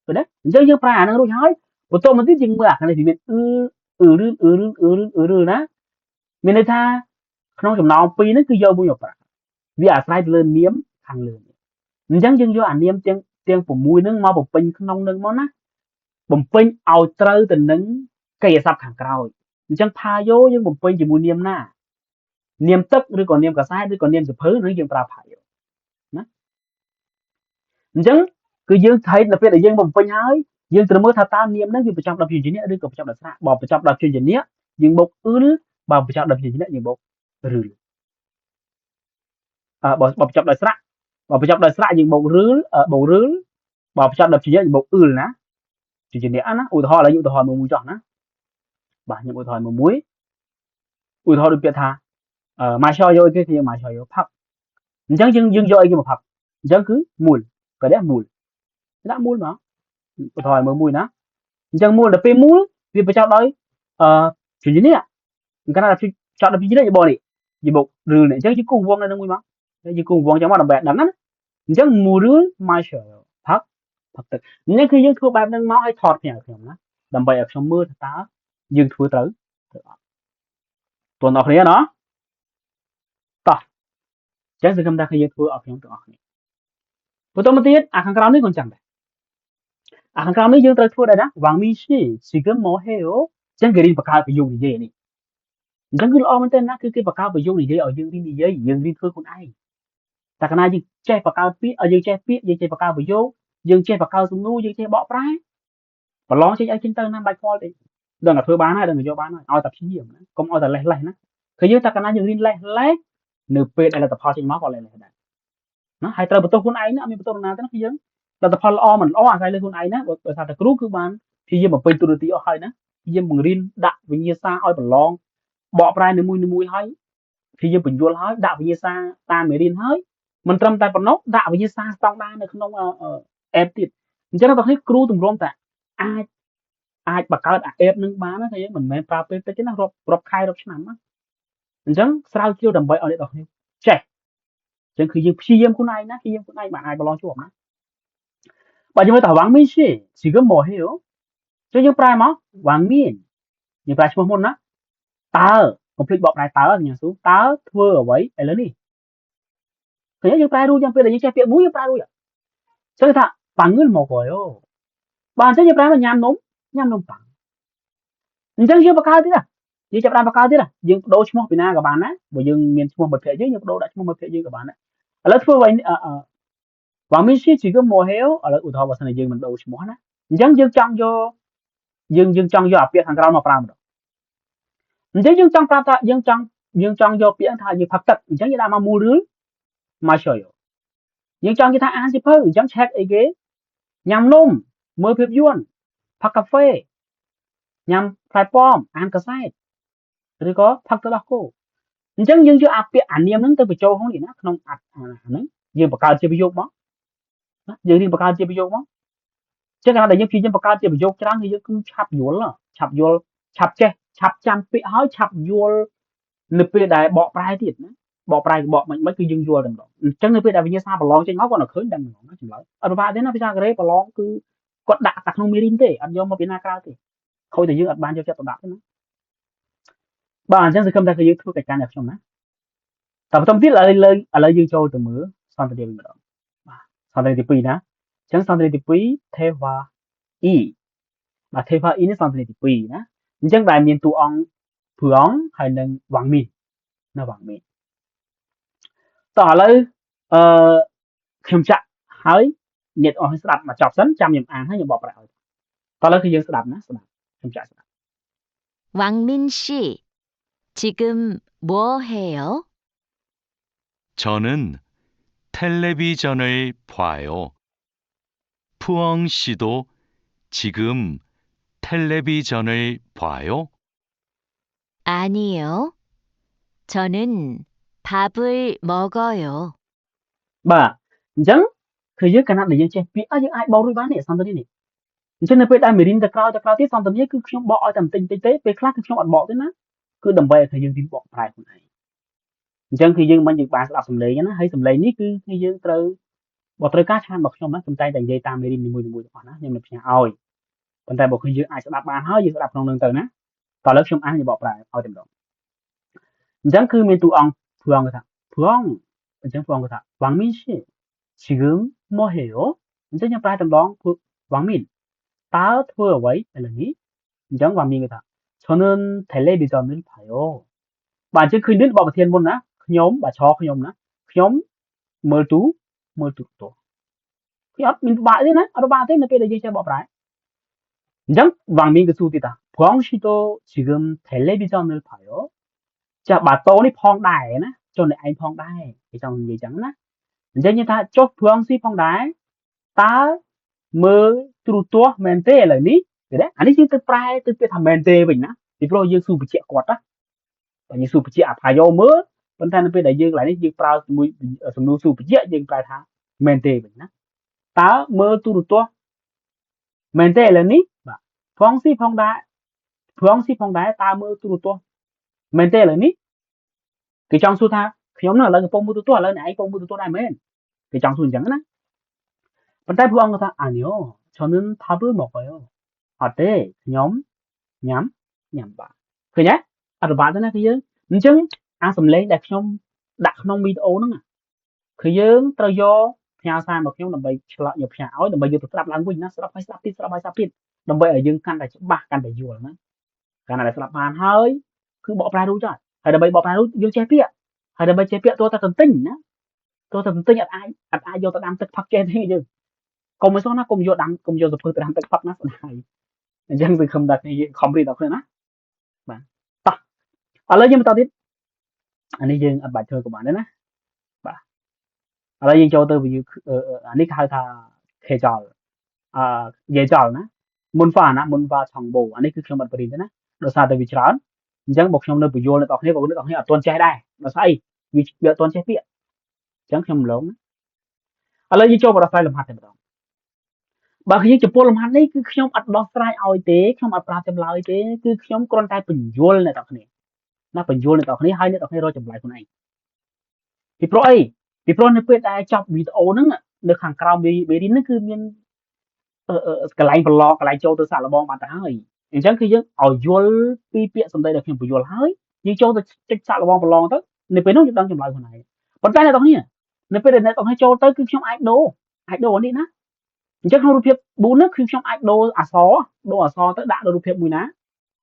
A: 그래 이제 pra nó rồi hỏi bộ tôi mình tiếp chừng bữa cái này thì mình 나 mình thấy tha không trong nào pi nó cứ vô bùi pra vì à sai lên niếm thằng lươn chẳng dừng vô ảnh niếm tiếng tiếng của mùi nâng mau bột pin không nông nâng món á bột pin ao trâu tình nâng cây sập hàng cào chẳng pha vô nhưng bột pin chỉ mùi niêm na niêm tức rồi còn niêm cả sai rồi còn niêm sụp hứ rồi dừng pra phải đó chẳng cứ dừng thấy là phải để dừng bột pinហើយយើងត្រូវមើលថាតើនាមហ្នឹងវាប្រចាំដល់ជានេះឬក៏ប្រចាំដល់ស្រាបើប្រចាំដល់ជានេះយើងបូកអ៊ឺលបើប្រចាំដល់ជានេះយើងបូកឬលបើប្រចាំដល់ស្រាបើប្រចាំដល់ស្រាយើងបូកឬលបូកឬលបើប្រចាំដល់ជានេះយើងបូកអ៊ឺលណាជានេះណាឧទាហរណ៍ឡើយឧទាហរណ៍មួយចោះណាបាទខ្ញុំឧទាហរណ៍មួយឧទាហរណ៍ដូចពាក្យថាមកឆោយកគេមកឆោយកផឹកអញ្ចឹងយើងយកអីគេមកផឹកអញ្ចឹងគឺមូលក៏ដែរមូលដាក់មូលមកឧទាហរណ៍មួយណាអញ្ចឹងមូលដល់ពេលមូលវាប្រចាំដោយជានេះកាលណាចោតដល់ពីនេះយបនេះយបឬនេះអញ្ចឹងយើងគូវងនៅនឹងមួយមកយើងគូវងចាំមកដើម្បីដឹងណាអញ្ចឹងមូលមកឆោយកផឹកទឹកនេះគឺយើងធ្វើបែបហ្នឹងមកឲ្យថតខ្ញុំណាដើម្បីឲ្យខ្ញុំមើលថាតើយើងធ្វើត្រូវអត់តើអ្នកគ្នាណាតោះអញ្ចឹងសង្ឃឹមថាយើងធ្វើឲ្យខ្ញុំទាំងអស់គ្នាបន្តមកទៀតអាខាងក្រោមនេះក៏ចាំដែរអាខាងក្រោមនេះយើងត្រូវធ្វើដែរណាវ៉ាងមីស៊ីស៊ីគឹមម៉ូហេអូអញ្ចឹងគេរៀនបង្កើតប្រយោគនិយាយនេះអញ្ចឹងគឺល្អមែនទែនណាគឺគេបង្កើតប្រយោគនិយាយឲ្យយើងរៀននិយាយយើងរៀនធ្វើខ្លួនឯងតែកាលណាយើងចេះបង្កើតពាក្យយើងចេះពាក្យយើងចេះបង្កើតប្រយោគយើងចេះបង្កើតសំណួរយើងចេះបកប្រែប្រឡងចេញឲ្យចេញទៅណាបាច់ខ្វល់ទេដឹងតែធ្វើបានហើយដឹងតែយកបានហើយឲ្យតែព្យាយាមណាកុំឲ្យតែលេះណាគឺយើងតែកាលណាយើងរៀនលេះនៅពេលដែលលទ្ធផលចេញមកក៏លេះដែរណាហើយត្រូវបន្ទោសខ្លួនឯងណាអត់មានបន្ទោសនរណាទេណាគឺយើងលទ្ធផលល្អមិនល្អអាស្រ័យលើខ្លួនឯងណាបើថាតែគ្រូគឺបានព្យាយាមបំពេញទូរនទីអស់ហើយណាព្យាយាមបង្រៀនដាក់វិញ្ញាសាឲ្យប្រឡងបកប្រែនីមួយហើយព្យាយាមបញ្យល់ហើយដាក់វិញ្ញាសាតាមមេរៀនហើយមិនត្រឹមតែប៉ុណ្ណោះដាក់វិញ្ញាសាស្តង់ដារនៅក្នុងអេបទៀតអញ្ចឹងដល់នេះគ្រូទម្រាំតែអាចបង្កើតអាអេបនឹងបានណាថាយើងមិនមែនប្រើពេលតិចទេណារាប់ខែរាប់ឆ្នាំណាអញ្ចឹងស្រាវជ្រាវដើម្បីឲ្យអ្នកនរគ្នាចេះអញ្ចឹងគឺយើងព្យាយាមខ្លួនឯងណាព្យាយាមខ្លួនឯងបានអាចប្រឡងជាប់ណាបើយើងមើលតើវ៉ាងមីស៊ីស៊ីគឹមម៉ូហេអូចុះយើងប្រែមកវ៉ាងមីនយើងប្រែឈ្មោះមុនណាតើកុំភ្លេចបកប្រែតើញ៉ាំស៊ូតើធ្វើអ្វីឥឡូវនេះឃើញយើងប្រែរួចយ៉ាងពេលដែលយើងចេះពាក្យមួយយើងប្រែរួចចឹងថាប៉ាងឿនមកហើយអូបាទអញ្ចឹងយើងប្រែមកញ៉ាំនំប៉ាំងអញ្ចឹងយើងបង្កើតទៀតយើងចាប់បានបង្កើតទៀតយើងបដូរឈ្មោះពីណាក៏បានណាបើយើងមានឈ្មោះមិត្តភក្តិយើងបដូរដាក់ឈ្មោះមិត្តភក្តិយើងក៏បានដែរឥឡូវធ្វើអ្វីវ៉ាងមីស៊ីជីគឹមម៉ូហេអូឥឡូវឧទាហរណ៍បើសិនជាយើងមិនដូរឈ្មោះណាអញ្ចឹងយើងចង់យកយើងចង់យកអាពាក្យខាងក្រោមមកប្រើម្ដងអញ្ចឹងយើងចង់ប្រាប់ថាយើងចង់យកពាក្យថាយើងផឹកទឹកអញ្ចឹងយើងដាក់មកមូលរឿងមកជួយយើងចង់និយាយថាអានសៀវភៅអញ្ចឹងឆែកអីគេញ៉ាំនំមើលភាពយន្តផឹកកាហ្វេញ៉ាំផ្លែប៉ោមអានកសែតឬក៏ផឹកទឹកដោះគោអញ្ចឹងយើងយកអាពាក្យអានាមហ្នឹងទៅបញ្ចូលក្នុងនេះណាក្នុងហ្នឹងយើងបង្កើតជាប្រយោគមកណាយើងរៀនបង្កើតជាប្រយោគមកចឹងកាលណាដែលយើងព្យាយាមបង្កើតជាប្រយោគច្រើនគឺយើងគឺឆាប់យល់ឆាប់ចេះឆាប់ចាំពាក្យហើយឆាប់យល់នៅពេលដែលបកប្រែទៀតណាបកប្រែបកមិនគឺយើងយល់តែម្ដងអញ្ចឹងនៅពេលដែលវិញ្ញាសាប្រឡងចេញមកគាត់នៅឃើញដឹងម្ដងណាចម្លើយអត់ពិបាកទេណាភាសាកូរ៉េប្រឡងគឺគាត់ដាក់តែក្នុងមេរៀនទេអត់យកមកពីណាក្រៅទេខូចតែយើងអត់បានយកចិត្តទុកដាក់ទេណាបាទអញ្ចឹងសង្ឃឹមថាយើងធ្វើកិច្ចការរបស់ខ្ញុំណាតែបន្តទៀតឥឡូវយើងចូលទៅមើលសន្ទនាវិញម្ដងបាទសន្ទនាទី2ណាអញ្ចឹងសន្ទនាទី2 Theva E បាទ Theva E នេះសន្ទនាទី2ណាអញ្ចឹងដែលមានតួអង្គភឿងហើយនឹងវ៉ាងមីណាវ៉ាងមីតោះឥឡូវខ្ញុំចាក់ហើយអ្នកអស់ស្ដាប់មកចប់សិនចាំខ្ញុំអានហើយខ្ញុំបកប្រែឲ្យតោះឥឡូវគឺយើងស្ដាប់ណាស្ដាប់ខ្ញុំចាក់ស្ដាប់
C: 왕민 씨, 지금 뭐 해요?
B: 저는 텔레비전을 봐요. 푸엉 씨도 지금 텔레비전을 봐요?
C: 아니요. 저는 밥을 먹어요.
A: បាទអញ្ចឹងគឺយើងកាលណាដែលយើងចេះពាក្យយើងអាចបករួចបាននេះសន្ទនានេះអញ្ចឹងនៅពេលដែលមេរៀនទៅក្រោយទៀតសន្ទនាគឺខ្ញុំបកឲ្យតែបន្តិចទេពេលខ្លះគឺខ្ញុំអត់បកទេណាគឺដើម្បីឲ្យយើងរៀនបកប្រែខ្លួនឯង Chẳng khi dương mình dừng bàn đọc sầm lệ nhá hay sầm lệ ní cứ khi dương từ bỏ từ cá chan bọc trong đó trong tay đành dây tam đi mùi đó nhưng mà nhà oi bên tay bọc khi dương ai sẽ đọc bàn hơi dương đọc trong đường từ ná tỏ lớp trong ăn thì bỏ lại oi tìm đó chẳng cứ mình tụ ông phương cái thằng phương chẳng phương cái thằng Wang Min 씨 지금 뭐 해요? 이제 그냥 praia đó Wang Min 다 thôi vậy là ní chẳng Wang Min cái thằng 저는 텔레비전을 봐요 bà chứ khi đến bảo thiên môn á nhóm bà cho nhóm á nhóm mơ tú tổ khi ấp mình bà thế này ở bà thế này bây giờ chơi bỏ lại chẳng Wang Min cái số tita Quang 씨도 지금 텔레비전을 봐요 자 bà tô ní phong đài á cho này anh phong đài thì trong gì chẳng á vậy như ta cho Quang sĩ phong đài ta mơ tú tổ mente là ní đấy anh ấy chỉ từ prai từ cái thằng mente mình á thì pro dương su bị chẹt quạt á và như su bị chẹt phải vô mơ bên ta nó bây giờ dương lại ní dương prao mùi sum nu su bị chẹt dương prai thang mente mình á ta mơ tú tổ mente là ní phong sĩ phong đài ta mơ tú tổ mente là ní cái trong su tha nhóm nào là cái phong mơ tú tổ là này phong mơ tú tổ này men cái trong su chẳng á bên ta phong người ta 아니요 저는 밥을 먹어요 어때 nhóm nhắm nhắm bàคือnhá ở bà thế nàyคือយើងអញ្ចឹងអាសំឡេងដែលខ្ញុំដាក់ក្នុងវីដេអូហ្នឹងគឺយើងត្រូវយកផ្ញើសារមកខ្ញុំដើម្បីឆ្លក់យកផ្ញើឲ្យដើម្បីយកទៅស្ដាប់ឡើងវិញណាស្ដាប់ហើយស្ដាប់ទៀតស្ដាប់ហើយស្ដាប់ទៀតដើម្បីឲ្យយើងកាន់តែច្បាស់កាន់តែយល់ណាកាលណាដែលស្ដាប់បានហើយគឺបកប្រែរួចហើយដើម្បីបកប្រែរួចយើងចេះពាក្យហើយដើម្បីចេះពាក្យទោះតែទន្ទិញណាទោះតែទន្ទិញអាចយកទៅដាំទឹកផឹកចេះទេយើងកុំមិនសោះណាកុំយកដាំកុំយកទៅធ្វើទៅដាំទឹកផឹកណាស្ដាយអញ្ចឹងគឺខំដាក់គ្នាខំរៀនដល់គ្នាណាបាទតោះឥឡូវយើងបន្តទៀតអានេះយើងអត់បាច់ធ្វើក៏បានដែរណាបាទឥឡូវយើងចូលទៅអានេះគេហៅថាខេចលនិយាយចលណាមុនហ្វាណាមុនហ្វាឆងបូអានេះគឺខ្ញុំអត់បរិញ្ញាទេណាដោយសារតែវាច្រើនអញ្ចឹងមកខ្ញុំនៅបញ្យល់អ្នកនរគ្នាបងប្អូនអ្នកនរគ្នាអត់ទាន់ចេះដែរដោយសារអីវាអត់ទាន់ចេះពាក្យអញ្ចឹងខ្ញុំរំលងណាឥឡូវយើងចូលបដិសេធលំហាត់តែម្ដងបើយើងចំពោះលំហាត់នេះគឺខ្ញុំអត់ដោះស្រាយឲ្យទេខ្ញុំអត់ប្រាប់ចម្លើយទេគឺខ្ញុំគ្រាន់តែបញ្យល់អ្នកនរគ្នាណាបញ្យល់អ្នកនរគ្នាហើយអ្នកនរគ្នារកចម្លើយខ្លួនឯងពីព្រោះអីពីព្រោះនៅពេលដែលចប់វីដេអូហ្នឹងនៅខាងក្រោមមេរៀនហ្នឹងគឺមានកន្លែងប្រឡងកន្លែងចូលទៅសាកល្បងបាត់ទៅហើយអញ្ចឹងគឺយើងឲ្យយល់ពីពាក្យសម្ដីដែលខ្ញុំបញ្យល់ហើយយើងចូលទៅចុចសាកល្បងប្រឡងទៅនៅពេលនោះយើងដឹងចម្លើយខ្លួនឯងប៉ុន្តែអ្នកនរគ្នានៅពេលដែលអ្នកនរគ្នាចូលទៅគឺខ្ញុំអាចដូរនេះណាអញ្ចឹងក្នុងរូបភាព4នេះគឺខ្ញុំអាចដូរអក្សរទៅដាក់នៅរូបភាពមួយណា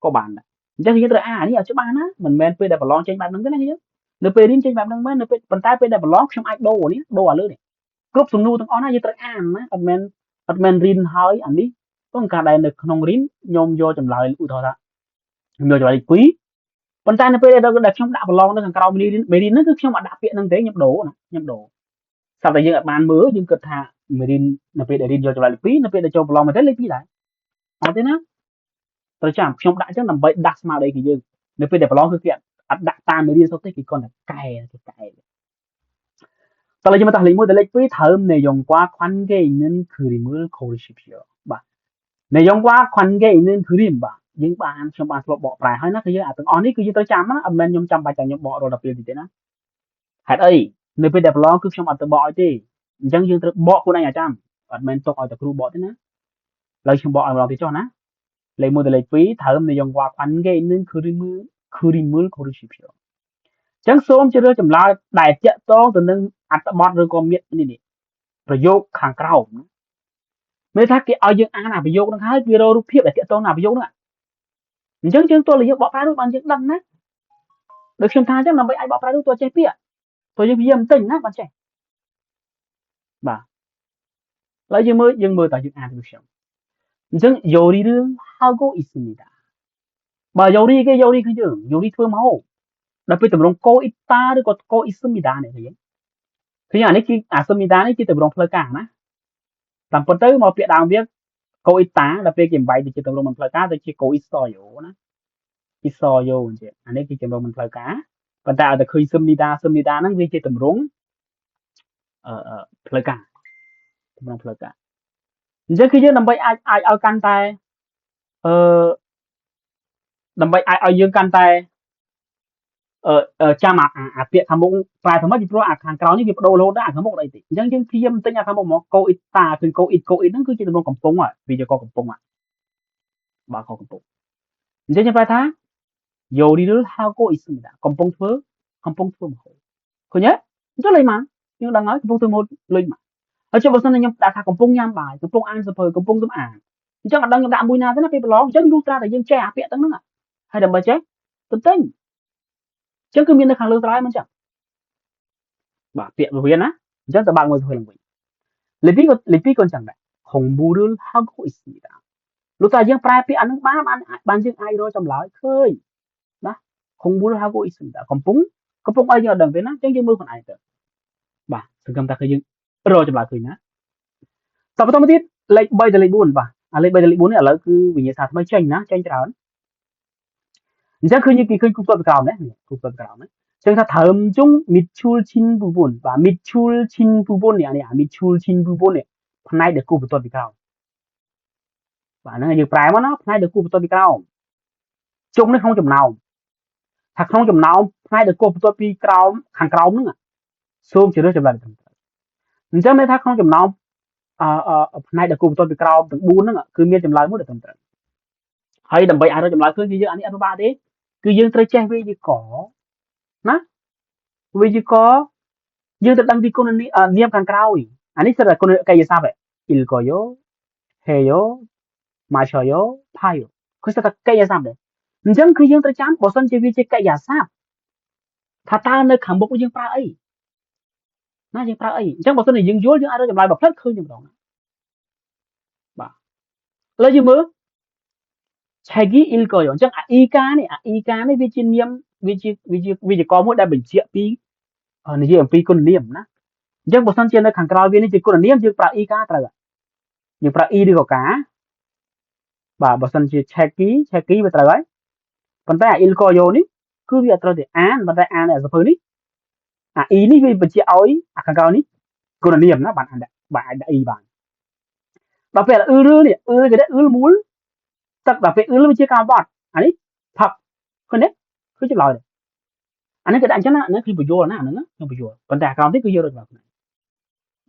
A: ក៏បានដែរអញ្ចឹងយើងត្រូវអានេះឲ្យច្បាស់ណាមិនមែនពេលដែលប្រឡងចេញបែបហ្នឹងទេណាយើងនៅពេលរៀនចេញបែបហ្នឹងមែននៅពេលប៉ុន្តែពេលដែលប្រឡងខ្ញុំអាចដូរនេះដូរឲ្យលើនេះគ្រប់សំណួរទាំងអស់ណាយើងត្រូវអានណាអត់មែនរៀនហើយអានេះต้องការដែលនៅក្នុងរៀនខ្ញុំយកចម្លើយឧទាហរណ៍ថាខ្ញុំយកចម្លើយ2ប៉ុន្តែនៅពេលដែលខ្ញុំដាក់ប្រឡងនៅខាងក្រោមមេរៀនហ្នឹងគឺខ្ញុំអត់ដាក់ពាក្យហ្នឹងទេខ្ញុំដូរស្រាប់តែយើងអត់បានមើលយើងគិតថាមេរៀននៅពេលដែលរៀនយកចម្លើយលេខ2នៅពេលដែលចូលប្រឡងមែនទេលេខ2ដែរអត់ទេណាត្រូវចាំខ្ញុំដាក់អញ្ចឹងដើម្បីដាស់ស្មារតីគឺយើងនៅពេលដែលប្រឡងគឺគេអត់ដាក់តាមមេរៀនសុទ្ធទេគេគ្រាន់តែកែតើយើងមកតាលេខ1ដល់លេខ2다음내용과 관계 있는 그림을 고르십시오.បាទ내용과 관계 있는 그림 បាទយើងបានខ្ញុំបានធ្លាប់បកប្រែហើយណាគឺយើងអាទាំងអស់នេះគឺយើងត្រូវចាំណាអត់មែនខ្ញុំចាំបាច់តែខ្ញុំបករដល់ពេលទៀតទេណាហេតុអីនៅពេលដែលប្រឡងគឺខ្ញុំអត់ទៅបកឲ្យទេអញ្ចឹងយើងត្រូវបកខ្លួនឯងឲ្យចាំអត់មែនទុកឲ្យតែគ្រូបកទេណាឡើយខ្ញុំបកឲ្យម្ដងទៀតចុះណាលេខ1ដល់លេខ2다음내용과 관계 있는 그림을 고르십시오. ចឹងសូមជ្រើសរើសចម្លើយដែលតាក់ទងទៅនឹងអត្ថបទឬក៏មាននេះប្រយោគខាងក្រោមណាមានថាគេឲ្យយើងអានអាប្រយោគហ្នឹងហើយវារករូបភាពដែលតាក់ទងនឹងប្រយោគហ្នឹងអញ្ចឹងយើងទោះយើងបកប្រែរួចបានយើងដឹងណាដូចខ្ញុំថាអញ្ចឹងដើម្បីឲ្យបកប្រែរួចទោះចេះពាក្យទោះយើងព្យាយាមបន្តិចណាបានចេះបាទឡើយយើងមើលតើយើងអានទៅខ្ញុំអញ្ចឹង 요리를 하고 있습니다. បើ 요리 គេ 요리 គឺយើង 요리 ធ្វើមកដល់ពេលតម្រងកូអ៊ីតាឬក៏កូអ៊ីស៊ឹមមីដានេះឃើញអានេះគឺអាស៊ឹមមីដានេះជាតម្រងផ្លូវការណាតាមពិតទៅមកពាក្យដើមវាកូអ៊ីតាដល់ពេលគេបំបែកទៅជាតម្រងមិនផ្លូវការទៅជាកូអ៊ីសយោណាអ៊ីសយោអញ្ចឹងអានេះគឺតម្រងមិនផ្លូវការប៉ុន្តែឲ្យតែឃើញស៊ឹមមីដាហ្នឹងវាជាតម្រងផ្លូវការតម្រងផ្លូវការអញ្ចឹងគឺយើងដើម្បីអាចឲ្យកាន់តែដើម្បីអាចឲ្យយើងកាន់តែ ចាំអាពាក្យខាងមុខប្រែថាម៉េចពីព្រោះអាខាងក្រោយនេះវាបដូររហូតដែរអាខាងមុខអត់អីទេអញ្ចឹងយើងព្យាយាមទិញអាខាងមុខមកកូអ៊ីតតាគឺកូអ៊ីតហ្នឹងគឺជាទម្រង់កំពុងវាជាកកំពុងបាទកកំពុងអញ្ចឹងខ្ញុំប្រែថា 요리를 하고 있습니다.កំពុងធ្វើម្ហូបឃើញទេអញ្ចឹងលេខមកយើងដឹងហើយកំពុងធ្វើម្ហូបលេខមកហើយចុះបើសិនខ្ញុំដាក់ថាកំពុងញ៉ាំបាយកំពុងអានសៀវភៅកំពុងសម្អាតអញ្ចឹងអត់ដឹងខ្ញុំដាក់មួយណាទេណាពេលប្រឡងអញ្ចឹងលុះត្រាតែយើងចេះអាពាក្យទាំងហ្នឹងហើយដើម្បីចេះទៅទិញអញ្ចឹងគឺមាននៅខាងលើស្រ័យមិនចឹងបាទពាក្យវិញ្ញាណណាអញ្ចឹងទៅបើកមើលសៀវភៅឡើងវិញលេខ2ក៏អញ្ចឹងដែរ 공부를 하고 있습니다. លុះត្រាយើងប្រែពាក្យអាហ្នឹងបានយើងអាចរកចម្លើយឃើញណា 공부를 하고 있습니다. កំពុងអីយើងអត់ដឹងទេណាអញ្ចឹងយើងមើលខ្លួនឯងទៅបាទសង្ឃឹមថាគឺយើងរកចម្លើយឃើញណាតបន្តមកទៀតលេខ3ដល់លេខ4បាទអាលេខ3ដល់លេខ4នេះឥឡូវគឺវិញ្ញាសាថ្មីចេញណាចេញច្រើនអញ្ចឹងឃើញពីឃើញគូផ្ទាត់ពីក្រោមណាគូផ្ទាត់ពីក្រោមណាអញ្ចឹងថាធើមជុងមីតឈូលឈិនពូពុនបាទមីតឈូលឈិនពូពុននេះអាមីតឈូលឈិនពូពុននេះផ្នែកដែលគូផ្ទាត់ពីក្រោមបាទហ្នឹងយើងប្រែមកណាផ្នែកដែលគូផ្ទាត់ពីក្រោមជុងនេះក្នុងចំណោមថាក្នុងចំណោមផ្នែកដែលគូផ្ទាត់ពីក្រោមខាងក្រោមហ្នឹងសូមជ្រើសចម្លើយត្រឹមត្រូវអញ្ចឹងមានថាក្នុងចំណោមផ្នែកដែលគូបន្ទាត់ពីក្រោមទាំង4ហ្នឹងគឺមានចម្លើយមួយដែលត្រឹមត្រូវហើយដើម្បីអាចរកចម្លើយឃើញគឺយើងអានេះអត់ពិបាកទេគឺយើងត្រូវចេះវេយ្យាករណ៍ណាវេយ្យាករណ៍យើងទៅដឹងពីគុណនាមខាងក្រោយអានេះសិតតែគុណកាយសព្ទilkoyo heyo machoyo payo គឺសិតតែកាយសព្ទដែរអញ្ចឹងគឺយើងត្រូវចាំបើសិនជាវាជាកាយសព្ទថាតើនៅខាងមុខយើងប្រើអីណាយើងប្រើអីអញ្ចឹងបើសិនជាយើងយល់យើងអាចរកចម្លើយបើផ្លិតឃើញតែម្ដងបាទឥឡូវយើងមើល Chagi ilkoyo អញ្ចឹងអា e កានេះវាជានាមវាជាវិជ្ជាករមួយដែលបញ្ជាក់ពីនិយាយអំពីគុណនាមណាអញ្ចឹងបើសិនជានៅខាងក្រោយវានេះជាគុណនាមយើងប្រើ e កាត្រូវយើងប្រើ e ឬក៏កាបាទបើសិនជា Chagi វាត្រូវហើយប៉ុន្តែអា ilkoyo នេះគឺវាអត់ត្រូវទេអានប៉ុន្តែអានអាសភៅនេះអា e នេះវាបញ្ជាក់ឲ្យអាខាងក្រោយនេះគុណនាមណាបាទអាចដាក់ e បានដល់ពេលឬនេះគេដាក់មូលទឹកដល់ពេលវាជាការបត់អានេះផឹកឃើញទេគឺចម្លើយដែរអានេះគេដាក់អញ្ចឹងណាគឺបញ្យល់ណាអាហ្នឹងខ្ញុំបញ្យល់ប៉ុន្តែអាក្រោមនេះគឺយករកចម្លើយខ្លួនឯង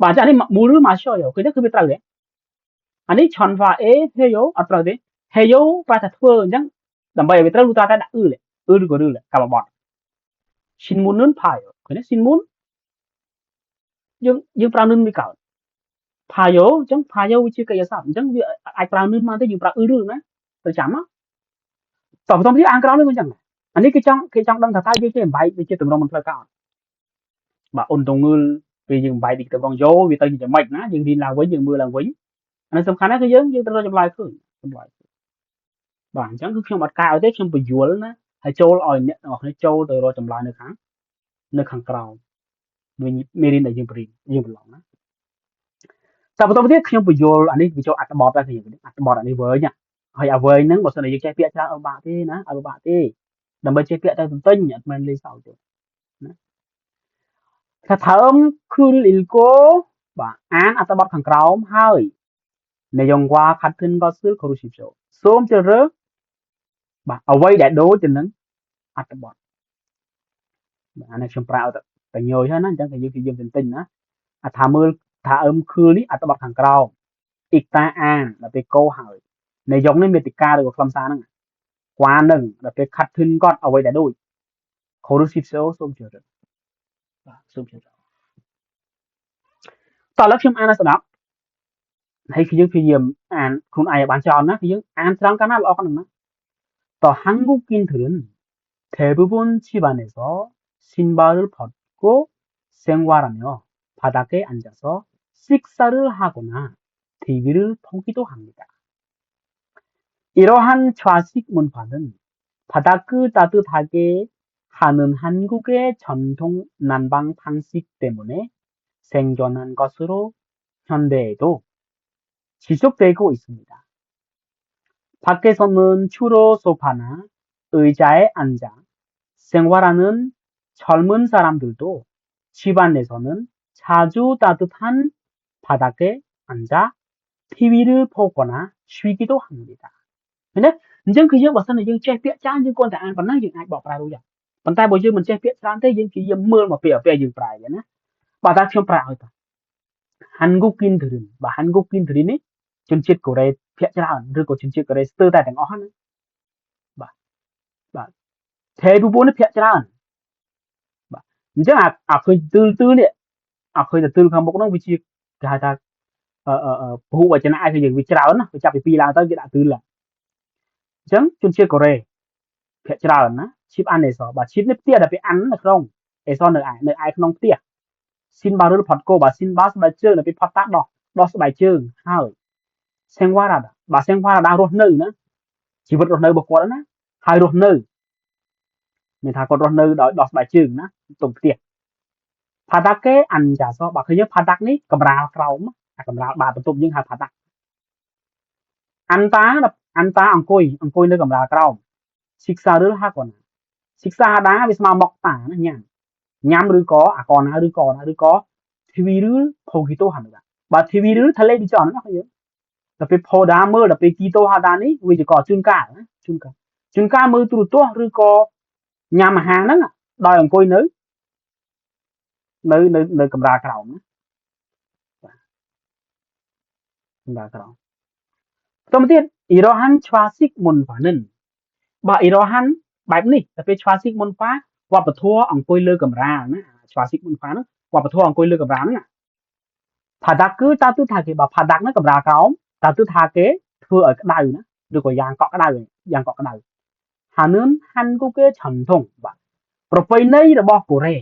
A: បាទចានេះមូលមកឈរឃើញទេគឺវាត្រូវទេអានេះឆនវ៉ាអេហេយ៉ូអត់ត្រូវទេហេយ៉ូប្រែថាធ្វើអញ្ចឹងដើម្បីឲ្យវាត្រូវលុះត្រាតែដាក់ឬក៏ការបត់ស៊ីនមូននឹងផាយឃើញទេស៊ីនមូនយើងប្រើនឹងវាកើតផាយ៉ូអញ្ចឹងផាយ៉ូវាជាកាយសព្ទអញ្ចឹងវាអាចប្រើនឹងមកទេយើងប្រើឬណាទៅចាំណាតោះបន្តទៀតអានក្រោមនេះក៏អញ្ចឹងដែរអានេះគេចង់ដឹងថាតើយើងចេះបំបែកវាជាទម្រង់មិនផ្លូវការអត់បាទអូនតងើលពេលយើងបំបែកពីទម្រង់យ៉ូវាទៅជាយ៉ាងម៉េចណាយើងរៀនឡើងវិញយើងមើលឡើងវិញអានេះសំខាន់ណាស់គឺយើងត្រូវចម្លើយឃើញបាទអញ្ចឹងគឺខ្ញុំអត់កែឲ្យទេខ្ញុំបញ្យល់ណាហើយចូលឲ្យអ្នកទាំងអស់គ្នាចូលទៅរកចម្លើយនៅខាងក្រោមមេរៀនដែលយើងប្រឡងណាតបន្តទៀតខ្ញុំបញ្យល់អានេះវាចូលអត្ថបទដែរខ្ញុំអត្ថបទអានេះវើញហើយអ្វីហ្នឹងបើសិនជាយើងចេះពាក្យច្រើនអត់បាក់ទេណាអត់បាក់ទេដើម្បីចេះពាក្យតែទន្ទិញអត់មែនលេងសើចទេណាថាថើមគឺលីលកូបាទអានអត្ថបទខាងក្រោមហើយ내용과 같은 것을 고르십시오សូមជ្រើសរើសបាទអ្វីដែលដូចទៅនឹងអត្ថបទបាទអានេះខ្ញុំប្រើតែបញ្ញយហើយណាអញ្ចឹងតែយើងទន្ទិញណាថាមើលថាគឺនេះអត្ថបទខាងក្រោមអ៊ីកតាអានដល់ពេលកោហើយនាយកនេះមេតិកាឬក៏ខ្លឹមសារហ្នឹងគួរនឹងដល់ពេលខាត់ធឹនគាត់អ្វីដែលដូច Corusipso សូមជ្រើសរើសបាទសូមជ្រើសរើសតោះឥឡូវខ្ញុំអានឲ្យស្ដាប់ហើយគឺយើងព្យាយាមអានខ្លួនឯងឲ្យបានច្រើនណាគឺយើងអានច្រើនកាន់ណាល្អកាន់ណា또 한국인들은 대부분 집안에서 신발을 벗고 생활하며 바닥에 앉아서 식사를 하거나 TV를 보기도 합니다. 이러한 좌식 문화는 바닥을 따뜻하게 하는 한국의 전통 난방 방식 때문에 생겨난 것으로 현대에도 지속되고 있습니다. 밖에서는 주로 소파나 의자에 앉아 생활하는 젊은 사람들도 집안에서는 자주 따뜻한 바닥에 앉아 TV를 보거나 쉬기도 합니다. 근데 អញ្ចឹងគឺយើងបើសិនជាយើងចេះពាក្យច្រើនយើងគ្រាន់តែអានប៉ុណ្ណឹងយើងអាចបកប្រែរួច ប៉ុន្តែបើយើងមិនចេះពាក្យច្រើនទេយើងព្យាយាមមើលមកពាក្យយើងប្រើអញ្ចឹងណាបើថាខ្ញុំប្រើឲ្យត Hangukindrin បាទ Hangukindrin នេះជនជាតិកូរ៉េភាគច្រើនឬក៏ជនជាតិកូរ៉េស្ទើរតែទាំងអស់ហ្នឹងបាទបាទថេពពួកនេះភាគច្រើនបាទអញ្ចឹងអាឃើញទឺនេះអាឃើញតែទឺខាងមុខហ្នឹងវាជាគេហៅថាពហុវចនៈគឺយើងវាច្រើនណាវាចាប់ពី2ឡើងទៅគេដាក់ទឺឡើងអញ្ចឹងជនជាតិកូរ៉េភាគច្រើនណាឈីបអានអេសបាទឈីបនេះផ្ទះដែលពីអាននៅក្នុងអេសនៅឯក្នុងផ្ទះស៊ីនបារុលផាត់កូបាទស៊ីនបាស្បែកជើងនៅពីផាត់តាដោះស្បែកជើងហើយសេងវ៉ារ៉ាបាទសេងវ៉ារ៉ាដារស់នៅណាជីវិតរស់នៅរបស់គាត់ណាហើយរស់នៅមានថាគាត់រស់នៅដោយដោះស្បែកជើងណាទុំផ្ទះផាតាកេអានចាសបាទឃើញផាតាក់នេះកម្រាលក្រោមអាកម្រាលបាតបន្ទប់យើងហៅផាតាក់អានតាអង្គុយនៅកម្រាលក្រោមសិក្សាឬហាកូណាសិក្សាដាវាស្មើមកតាណាញ៉ាំឬក៏អាកណាឬក៏ធីវីឬផូគីតូហានបាទធីវីឬថលេពីចន់ណាឃើញដល់ពេលផូដាមើលដល់ពេលគីតូហាដានេះវាជាកជួនកាលណាជួនកាលមើលទូរទស្សន៍ឬក៏ញ៉ាំអាហារហ្នឹងដោយអង្គុយនៅកម្រាលក្រោមណាកម្រាលក្រោមបន្តទៀតអ៊ីរ៉ូហាន់ឆ្វាស៊ីកមុនហ្វានិនបាទអ៊ីរ៉ូហាន់បែបនេះតែពេលឆ្វាស៊ីកមុនហ្វាវប្បធម៌អង្គុយលើកម្រាលណាឆ្វាស៊ីកមុនហ្វាហ្នឹងវប្បធម៌អង្គុយលើកម្រាលហ្នឹងផាដាក់គឺតាទូថាគេបាទផាដាក់ហ្នឹងកម្រាលក្រោមតាទូថាគេធ្វើឲ្យក្តៅណាឬក៏យ៉ាងកក់ក្តៅហានឿនហាន់គូគេឆឹងធុងបាទប្រពៃណីរបស់កូរ៉េ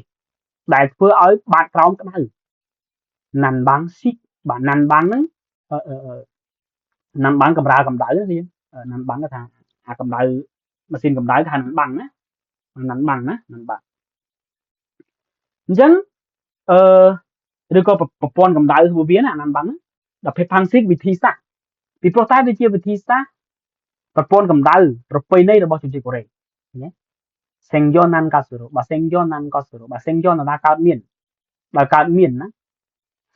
A: ដែលធ្វើឲ្យបាតក្រោមក្តៅណាន់បាំងស៊ីកបាទណាន់បាំងហ្នឹងណាន់បាំងកម្រាលកម្ដៅទេណាន់បាំងគេថាអាកម្ដៅម៉ាស៊ីនកម្ដៅគេហៅណាន់បាំងណាណាន់បាំងអញ្ចឹងឬក៏ប្រព័ន្ធកម្ដៅរបស់វាណាណាន់បាំងដល់ពេលផាំងស៊ីកវិធីសាស្ត្រពីព្រោះតែវាជាវិធីសាស្ត្រប្រព័ន្ធកម្ដៅប្រពៃណីរបស់ជនជាតិកូរ៉េណាសេងយ៉នណាន់កាស៊ូរ៉ូបាទសេងយ៉នណាន់កាស៊ូរ៉ូបាទសេងយ៉នដល់កើតមានណា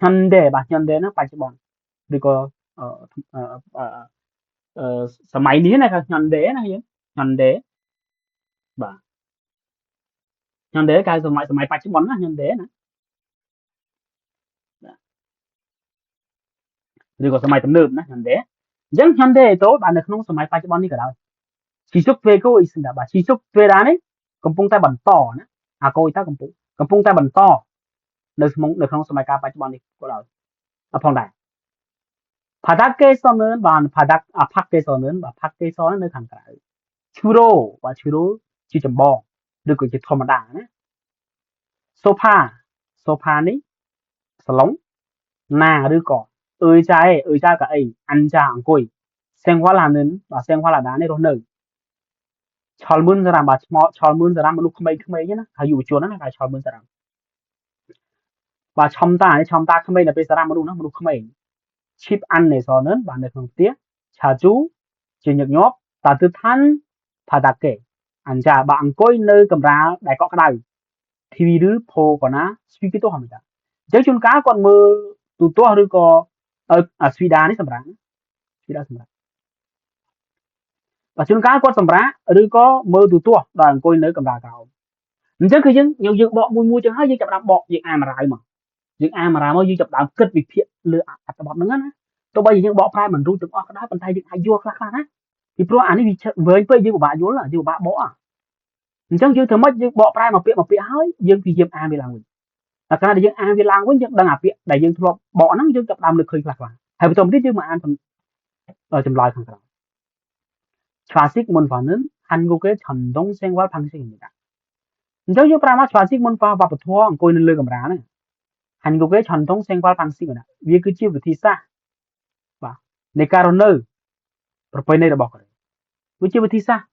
A: ញ៉ាំដេបាទញ៉ាំដេណាបច្ចុប្បន្នឬក៏សម័យនេះណាគេញ៉ាំដេណាយើងញ៉ាំដេបាទញ៉ាំដេគេសម័យបច្ចុប្បន្នណាញ៉ាំដេណាឬក៏សម័យទំនើបណាញ៉ាំដេអញ្ចឹងញ៉ាំដេទៅបាទនៅក្នុងសម័យបច្ចុប្បន្ននេះក៏ដោយជីសុកទ្វេកូអ៊ីស្ដាបាទជីសុកទ្វេដានេះកំពុងតែបន្តណាអាកូអ៊ីតាកំពុងតែបន្តនៅក្នុងសម័យកាលបច្ចុប្បន្ននេះក៏ដោយផងដែរផាដាកេសនឿនបានផាដាកផាក់កេសនឿនបាទផាក់កេសននៅខាងក្រៅឈូរ៉ូបាទឈូរ៉ូជាចម្បងឬក៏ជាធម្មតាណាសូផានេះសាឡុងណាឬក៏អើយចាក៏អីអានចាអង្គុយសេងវ៉ាឡានិនបាទសេងវ៉ាឡាដានេះរស់នៅឆលមុនសារ៉ាបាទឆលមុនសារ៉ាមនុស្សក្មេងៗណាហើយយុវជនណាគេឆលមុនសារ៉ាបាទឆំតាក្មេងដល់ពេលសារ៉ាមនុស្សក្មេងឈីបអានណេសនបាទនៅក្នុងផ្ទះឆាជូជាញឹកញាប់តាទិឋានផាដាកេអានចាបាទអង្គុយនៅកម្រាលដែលកក់ក្ដៅធីវីឬផូកណាស្វីគីតូហមតាអញ្ចឹងជួនកាលគាត់មើលទូទាស់ឬក៏អាស្វីដានេះសម្រាប់ស្វីដាសម្រាប់បាទជួនកាលគាត់សម្រាប់ឬក៏មើលទូទាស់ដល់អង្គុយនៅកម្រាលក្រោមអញ្ចឹងគឺយើងបកមួយចឹងហើយយើងចាប់ដើមបកយើងអានមកយើងចាប់ដើមគិតវិភាគលើអត្ថបទហ្នឹងណាទោះបីយើងបកប្រែមិនរួចទាំងអស់ក៏ដោយប៉ុន្តែយើងអាចយល់ខ្លះណាពីព្រោះអានេះវាវែងពេកយើងពិបាកយល់យើងពិបាកបកអញ្ចឹងយើងធ្វើម៉េចយើងបកប្រែមកពាក្យហើយយើងព្យាយាមអានវាឡើងវិញតែកាលដែលយើងអានវាឡើងវិញយើងដឹងអាពាក្យដែលយើងធ្លាប់បកហ្នឹងយើងចាប់ដើមនឹកឃើញខ្លះហើយបន្តមកទៀតយើងមកអានចម្លើយខាងក្រោមឆ្វាស៊ីកមុនហ្វានិនហាន់គូគេឆនដងសេងវ៉ាល់ផាំងស៊ីនេះអញ្ចឹងយើងប្រើមកឆ្វាស៊ីកមុនហ្វាវប្បធម៌អង្គុយនៅលើកម្រាលហ្នឹងហាន់គូគេឆនដងសេងវ៉ាល់ផាំងស៊ីនេះវាគឺជាវិធីសាស្ត្របាទនៃការរស់នៅប្រពៃណីរបស់កូរ៉េវាជាវិធីសាស្ត្រ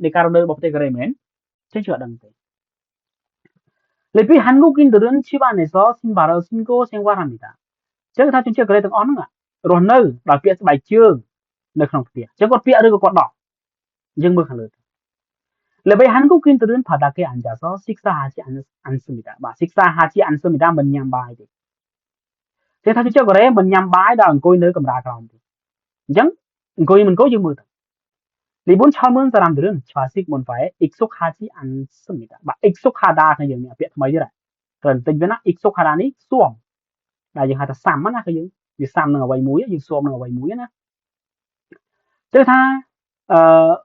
A: នៃការរស់នៅរបស់ប្រទេសកូរ៉េមែនចឹងជឿអត់ដឹងទេលេពីហាន់គូគីនដឿនឈីបានេសស៊ីនបារ៉ូស៊ីនកូសេងវ៉ាល់ហាមីតាចឹងថាជនជាតិកូរ៉េទាំងអស់ហ្នឹងរស់នៅដោយពាក្យស្បែកជើងនៅក្នុងផ្ទះចឹងគាត់ពាក្យឬក៏គាត់ដោះយើងមើលខាងលើlebih hangukin turun pada ke anjaso siksa haji ansumida បាទ siksa haji ansumida មិនញ៉ាំបាយទេគេថាជនជាតិកូរ៉េមិនញ៉ាំបាយដល់អង្គុយនៅកម្រាលក្រោមទេអញ្ចឹងអង្គុយមិនអង្គុយយើងមើលទៅ 리본 처음은 사람들은 좌식 문파에 익숙하지 않습니다. 막 익숙하다 그 얘기야. biệt mấy ra. Còn tình với nó 익숙하다니 xuồng. Là gì hạt sắm á cái gì. Vì sắm nó vay muối, vì xuồng nó vay muối á. Tức là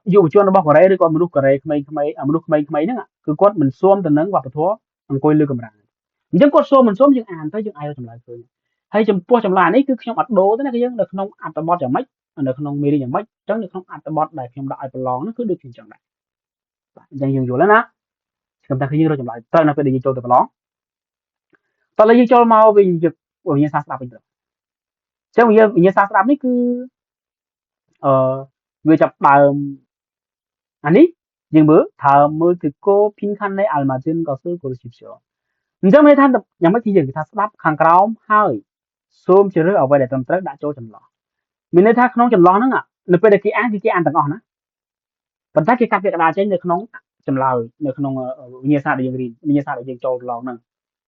A: dù cho nóบอกอะไรឬក៏មនុស្សកូរ៉េក្មេងៗមនុស្សក្មេងៗហ្នឹងគឺគាត់មិនស៊ាំទៅនឹងវប្បធម៌អង្គុយលើកម្រាលអញ្ចឹងគាត់ស៊ាំមិនស៊ាំយើងអានទៅយើងអាចចម្លើយឃើញហើយចំពោះចម្លើយនេះគឺខ្ញុំអត់ដូរទេណាគឺយើងនៅក្នុងអត្ថបទយ៉ាងម៉េចនៅក្នុងមេរៀនយ៉ាងម៉េចអញ្ចឹងនៅក្នុងអត្ថបទដែលខ្ញុំដាក់ឲ្យប្រឡងហ្នឹងគឺដូចគ្នាអញ្ចឹងដែរបាទអញ្ចឹងយើងយល់ហើយណាខ្ញុំថាគឺយើងរកចម្លើយត្រូវនៅពេលដែលយើងចូលទៅប្រឡងតោះឥឡូវយើងចូលមកវិញវិញ្ញាសាស្ត្រស្ដាប់វិញទៅអញ្ចឹងវិញ្ញាសាស្ត្រស្ដាប់នេះគឺវាចាប់ដើមអានេះយើងមើល다음을 듣고 빈칸에 알맞은 것을 고르십시오. អញ្ចឹងមានថាយ៉ាងម៉េចគឺយើងថាស្ដាប់ខាងក្រោមហើយសូមជ្រើសរើសអ្វីដែលត្រឹមត្រូវដាក់ចូលចន្លោះមានន័យថាក្នុងចន្លោះហ្នឹងនៅពេលដែលគេអានគឺគេអានទាំងអស់ណាប៉ុន្តែគេកាត់ពាក្យកណ្ដាលចេញនៅក្នុងចម្លើយនៅក្នុងវិញ្ញាសាដែលយើងរៀនវិញ្ញាសាដែលយើងចូលឡងហ្នឹង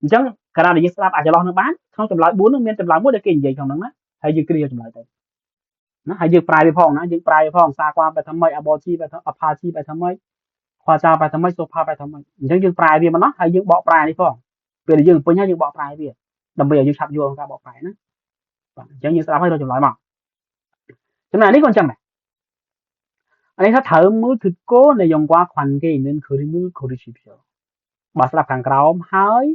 A: អញ្ចឹងកាលណាយើងស្ដាប់អាចចន្លោះហ្នឹងបានក្នុងចម្លើយ4ហ្នឹងមានចម្លើយមួយដែលគេនិយាយក្នុងហ្នឹងណាហើយយើងគ្រាចម្លើយទៅណាហើយយើងប្រែវាផងណាយើងប្រែវាផងសាquaបែបថាម៉េចអបជីបែបថាអផាជីបែបថាម៉េចខ្វះចាបែបថាម៉េចសូផាបែបថាម៉េចអញ្ចឹងយើងប្រែវាមកណោះហើយយើងបកប្រែនេះផងពេលដែលយើងពេញហើយយើងបកប្រែវាដើម្បីឲ្យយើងឆាប់យល់ក្នុងការបកប្រែណាបាទអញ្ចឹងយើងស្ដាប់ហើយរកចម្លើយមកចំណែកនេះក៏អញ្ចឹងដែរអានេះថា다음을 듣고 내용과 관계 있는 그림을 고르십시오. បើស្ដាប់ខាងក្រោមហើយ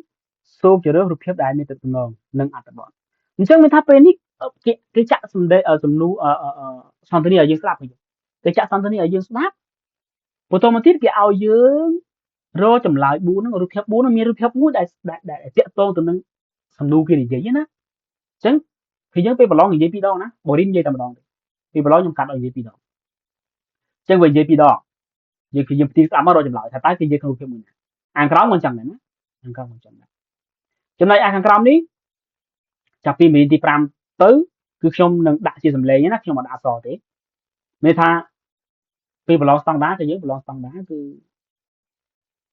A: សូមជ្រើសរើសរូបភាពដែលមានទំនងនឹងអត្ថបទអញ្ចឹងមានថាពេលនេះគេចាក់សំដីសំណួរសន្ទនាឲ្យយើងស្ដាប់គេចាក់សន្ទនាឲ្យយើងស្ដាប់បន្តមកទៀតគេឲ្យយើងរកចម្លើយ4ហ្នឹងរូបភាព4ហ្នឹងមានរូបភាពមួយដែលតាក់ទងទៅនឹងសំណួរគេនិយាយណាអញ្ចឹងគឺយើងពេលប្រឡងនិយាយ2ដងណាបូរីននិយាយតែម្ដងទេពេលប្រឡងខ្ញុំកាត់ឲ្យនិយាយ2ដងអញ្ចឹងវានិយាយ2ដងយើងគឺយើងផ្ទៀងស្ដាប់មករកចម្លើយថាតើគេនិយាយក្នុងរូបភាពមួយណាអានក្រោមមិនចឹងដែរណាអានក្រោមមិនចឹងដែរចំណែកអាខាងក្រោមនេះចាប់ពីមេរៀនទី5ទៅគឺខ្ញុំនឹងដាក់ជាសំឡេងណាខ្ញុំអត់ដាក់អក្សរទេមានថាពេលប្រឡងស្តង់ដាគឺយើងប្រឡងស្តង់ដាគឺ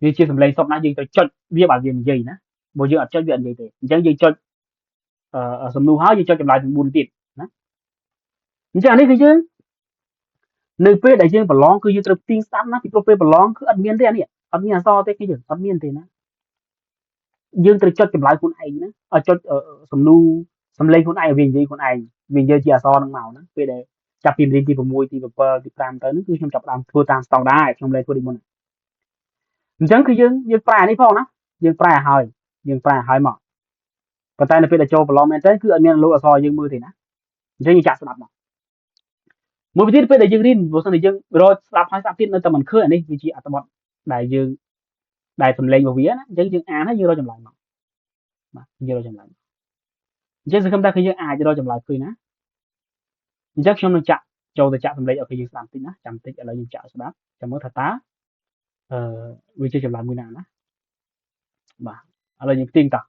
A: វាជាសំឡេងសុទ្ធណាយើងត្រូវចុចវាបើវានិយាយណាបើយើងអត់ចុចវាអត់និយាយទេអញ្ចឹងយើងចុចសំណួរហើយយើងចុចចម្លើយទាំង4ទៀតណាអញ្ចឹងអានេះគឺយើងនៅពេលដែលយើងប្រឡងគឺយើងត្រូវផ្ទៀងស្ដាប់ណាពីព្រោះពេលប្រឡងគឺអត់មានទេអានេះអត់មានអក្សរទេគឺយើងអត់មានទេណាយើងត្រូវចុចចម្លើយខ្លួនឯងណាឲ្យចុចសំណួរសំឡេងខ្លួនឯងវានិយាយខ្លួនឯងវានិយាយជាអក្សរនឹងមកណាពេលដែលចាប់ពីមេរៀនទី6ទី7ទី5ទៅហ្នឹងគឺខ្ញុំចាប់ដើមធ្វើតាមស្តង់ដាខ្ញុំលេខធ្វើដូចមុនអញ្ចឹងគឺយើងប្រែនេះផងណាយើងប្រែឲ្យមកប៉ុន្តែនៅពេលដែលចូលប្រឡងមែនតើគឺអត់មានលោកអក្សរយើងមើលទេណាអញ្ចឹងយើងចាក់ស្ដាប់មកមួយទៀតពេលដែលយើងរៀនបើសិនជាយើងរកស្ដាប់ហើយស្ដាប់ទៀតនៅតែមិនឃើញអានេះវាជាអត្ថបទដែលយើងដែលសំឡេងរបស់វាណាអញ្ចឹងយើងអានហើយយើងរកចម្លើយមកបាទយើងរកចម្លើយអញ្ចឹងសង្ឃឹមថាគឺយើងអាចរកចម្លើយឃើញណាអញ្ចឹងខ្ញុំនឹងចាក់ចូលទៅចាក់សំឡេងឲ្យគឺយើងស្ដាប់តិចណាចាំតិចឥឡូវយើងចាក់ស្ដាប់ចាំមើលថាតើវាជាចម្លើយមួយណាណាបាទឥឡូវយើងផ្ទៀងតោះ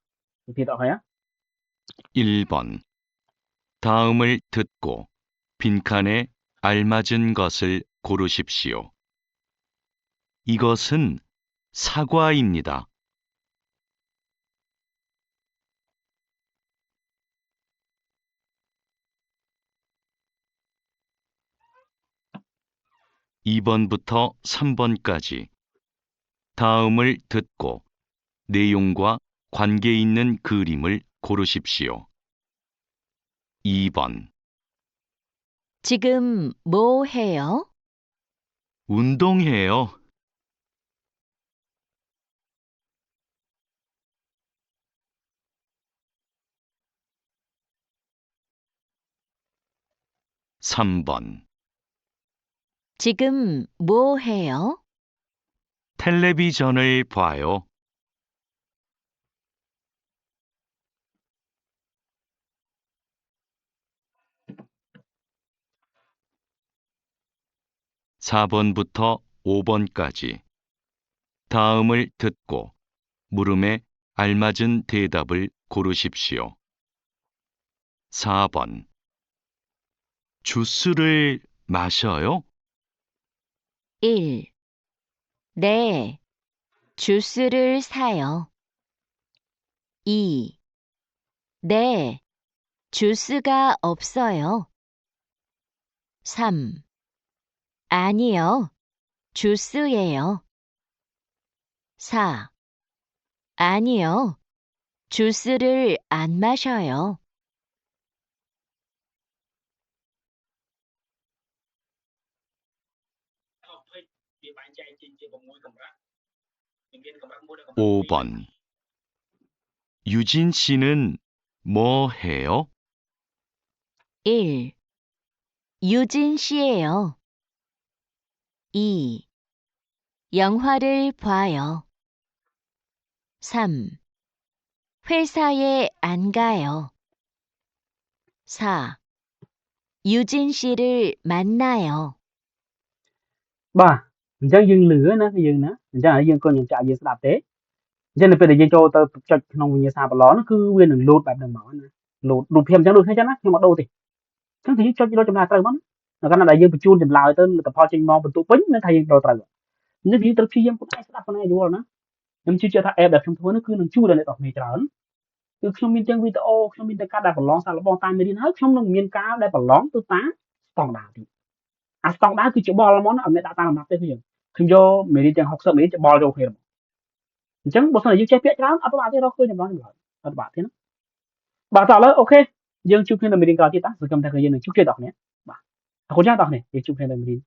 A: វិធីតោះហើយណា
B: 1번. 다음을 듣고 빈칸에 알맞은 것을 고르십시오. 이것은 사과입니다. 2번부터 3번까지 다음을 듣고 내용과 관계 있는 그림을 고르십시오. 2번.
C: 지금 뭐 해요?
B: 운동해요. 3번.
C: 지금 뭐 해요?
B: 텔레비전을 봐요. 4번부터 5번까지 다음을 듣고 물음에 알맞은 대답을 고르십시오. 4번. 주스를 마셔요?
C: 1. 네, 주스를 사요. 2. 네, 주스가 없어요. 3. 아니요. 주스예요. 4. 아니요. 주스를 안 마셔요.
B: 오 번 유진 씨는 뭐 해요?
C: 1. 유진 씨예요. 2. 영화를 봐요. 3. 회사에 안 가요. 4. 유진 씨를 만나요.
A: បាទអញ្ចឹងយើងលឺណាយើងណាអញ្ចឹងហើយយើងក៏ខ្ញុំចាក់យើងស្ដាប់ទេអញ្ចឹងនៅពេលដែលយើងចូលទៅចុចក្នុងវិញ្ញាសាប្រឡងនោះគឺវានឹង load បែបហ្នឹងមកណា load រូបភាពអញ្ចឹងដូចគ្នាចឹងណាខ្ញុំអត់ដូរទេអញ្ចឹងគឺយើងចុចរកចម្លើយត្រូវមកណានៅកាលណាដែលយើងបញ្ជូនចម្លើយទៅលទ្ធផលចេញមកបន្ទុកពេញមានថាយើងត្រូវត្រូវអញ្ចឹងយើងត្រូវព្យាយាមខ្លួនឯងស្ដាប់ខ្លួនឯងយល់ណាខ្ញុំជឿជាក់ថា app ដែលខ្ញុំធ្វើនោះគឺនឹងជួយដល់អ្នកនរគ្នាច្រើនគឺខ្ញុំមានទាំងវីដេអូខ្ញុំមានទាំងការដែលប្រឡងសាកល្បងតាមមេរៀនហើយខ្ញុំនឹងមានការដែលប្រឡងទៅតាមស្តង់ដារទៀតអាស្តង់ដារគឺច្បល់មកណាអត់មានដាក់តាមលំដាប់ទេខ្ញុំយកមេរៀនទាំង60មេរៀនច្បល់ចូលគ្នាហ្មងអញ្ចឹងបើសិនជាយើងចេះពាក្យច្រើនអត់ពិបាកទេរកឃើញចម្លើយចម្លើយអត់ពិបាកទេណាបាទតោះឥឡូវអូខេយើងជួបគ្នានៅមេរៀនក្រោយទៀតតាសង្ឃឹមថាយើងនឹងជួបគ្នាបងប្អូនបាទអរគុណច្រើនបងប្អូនយើងជួបគ្នានៅមេរៀន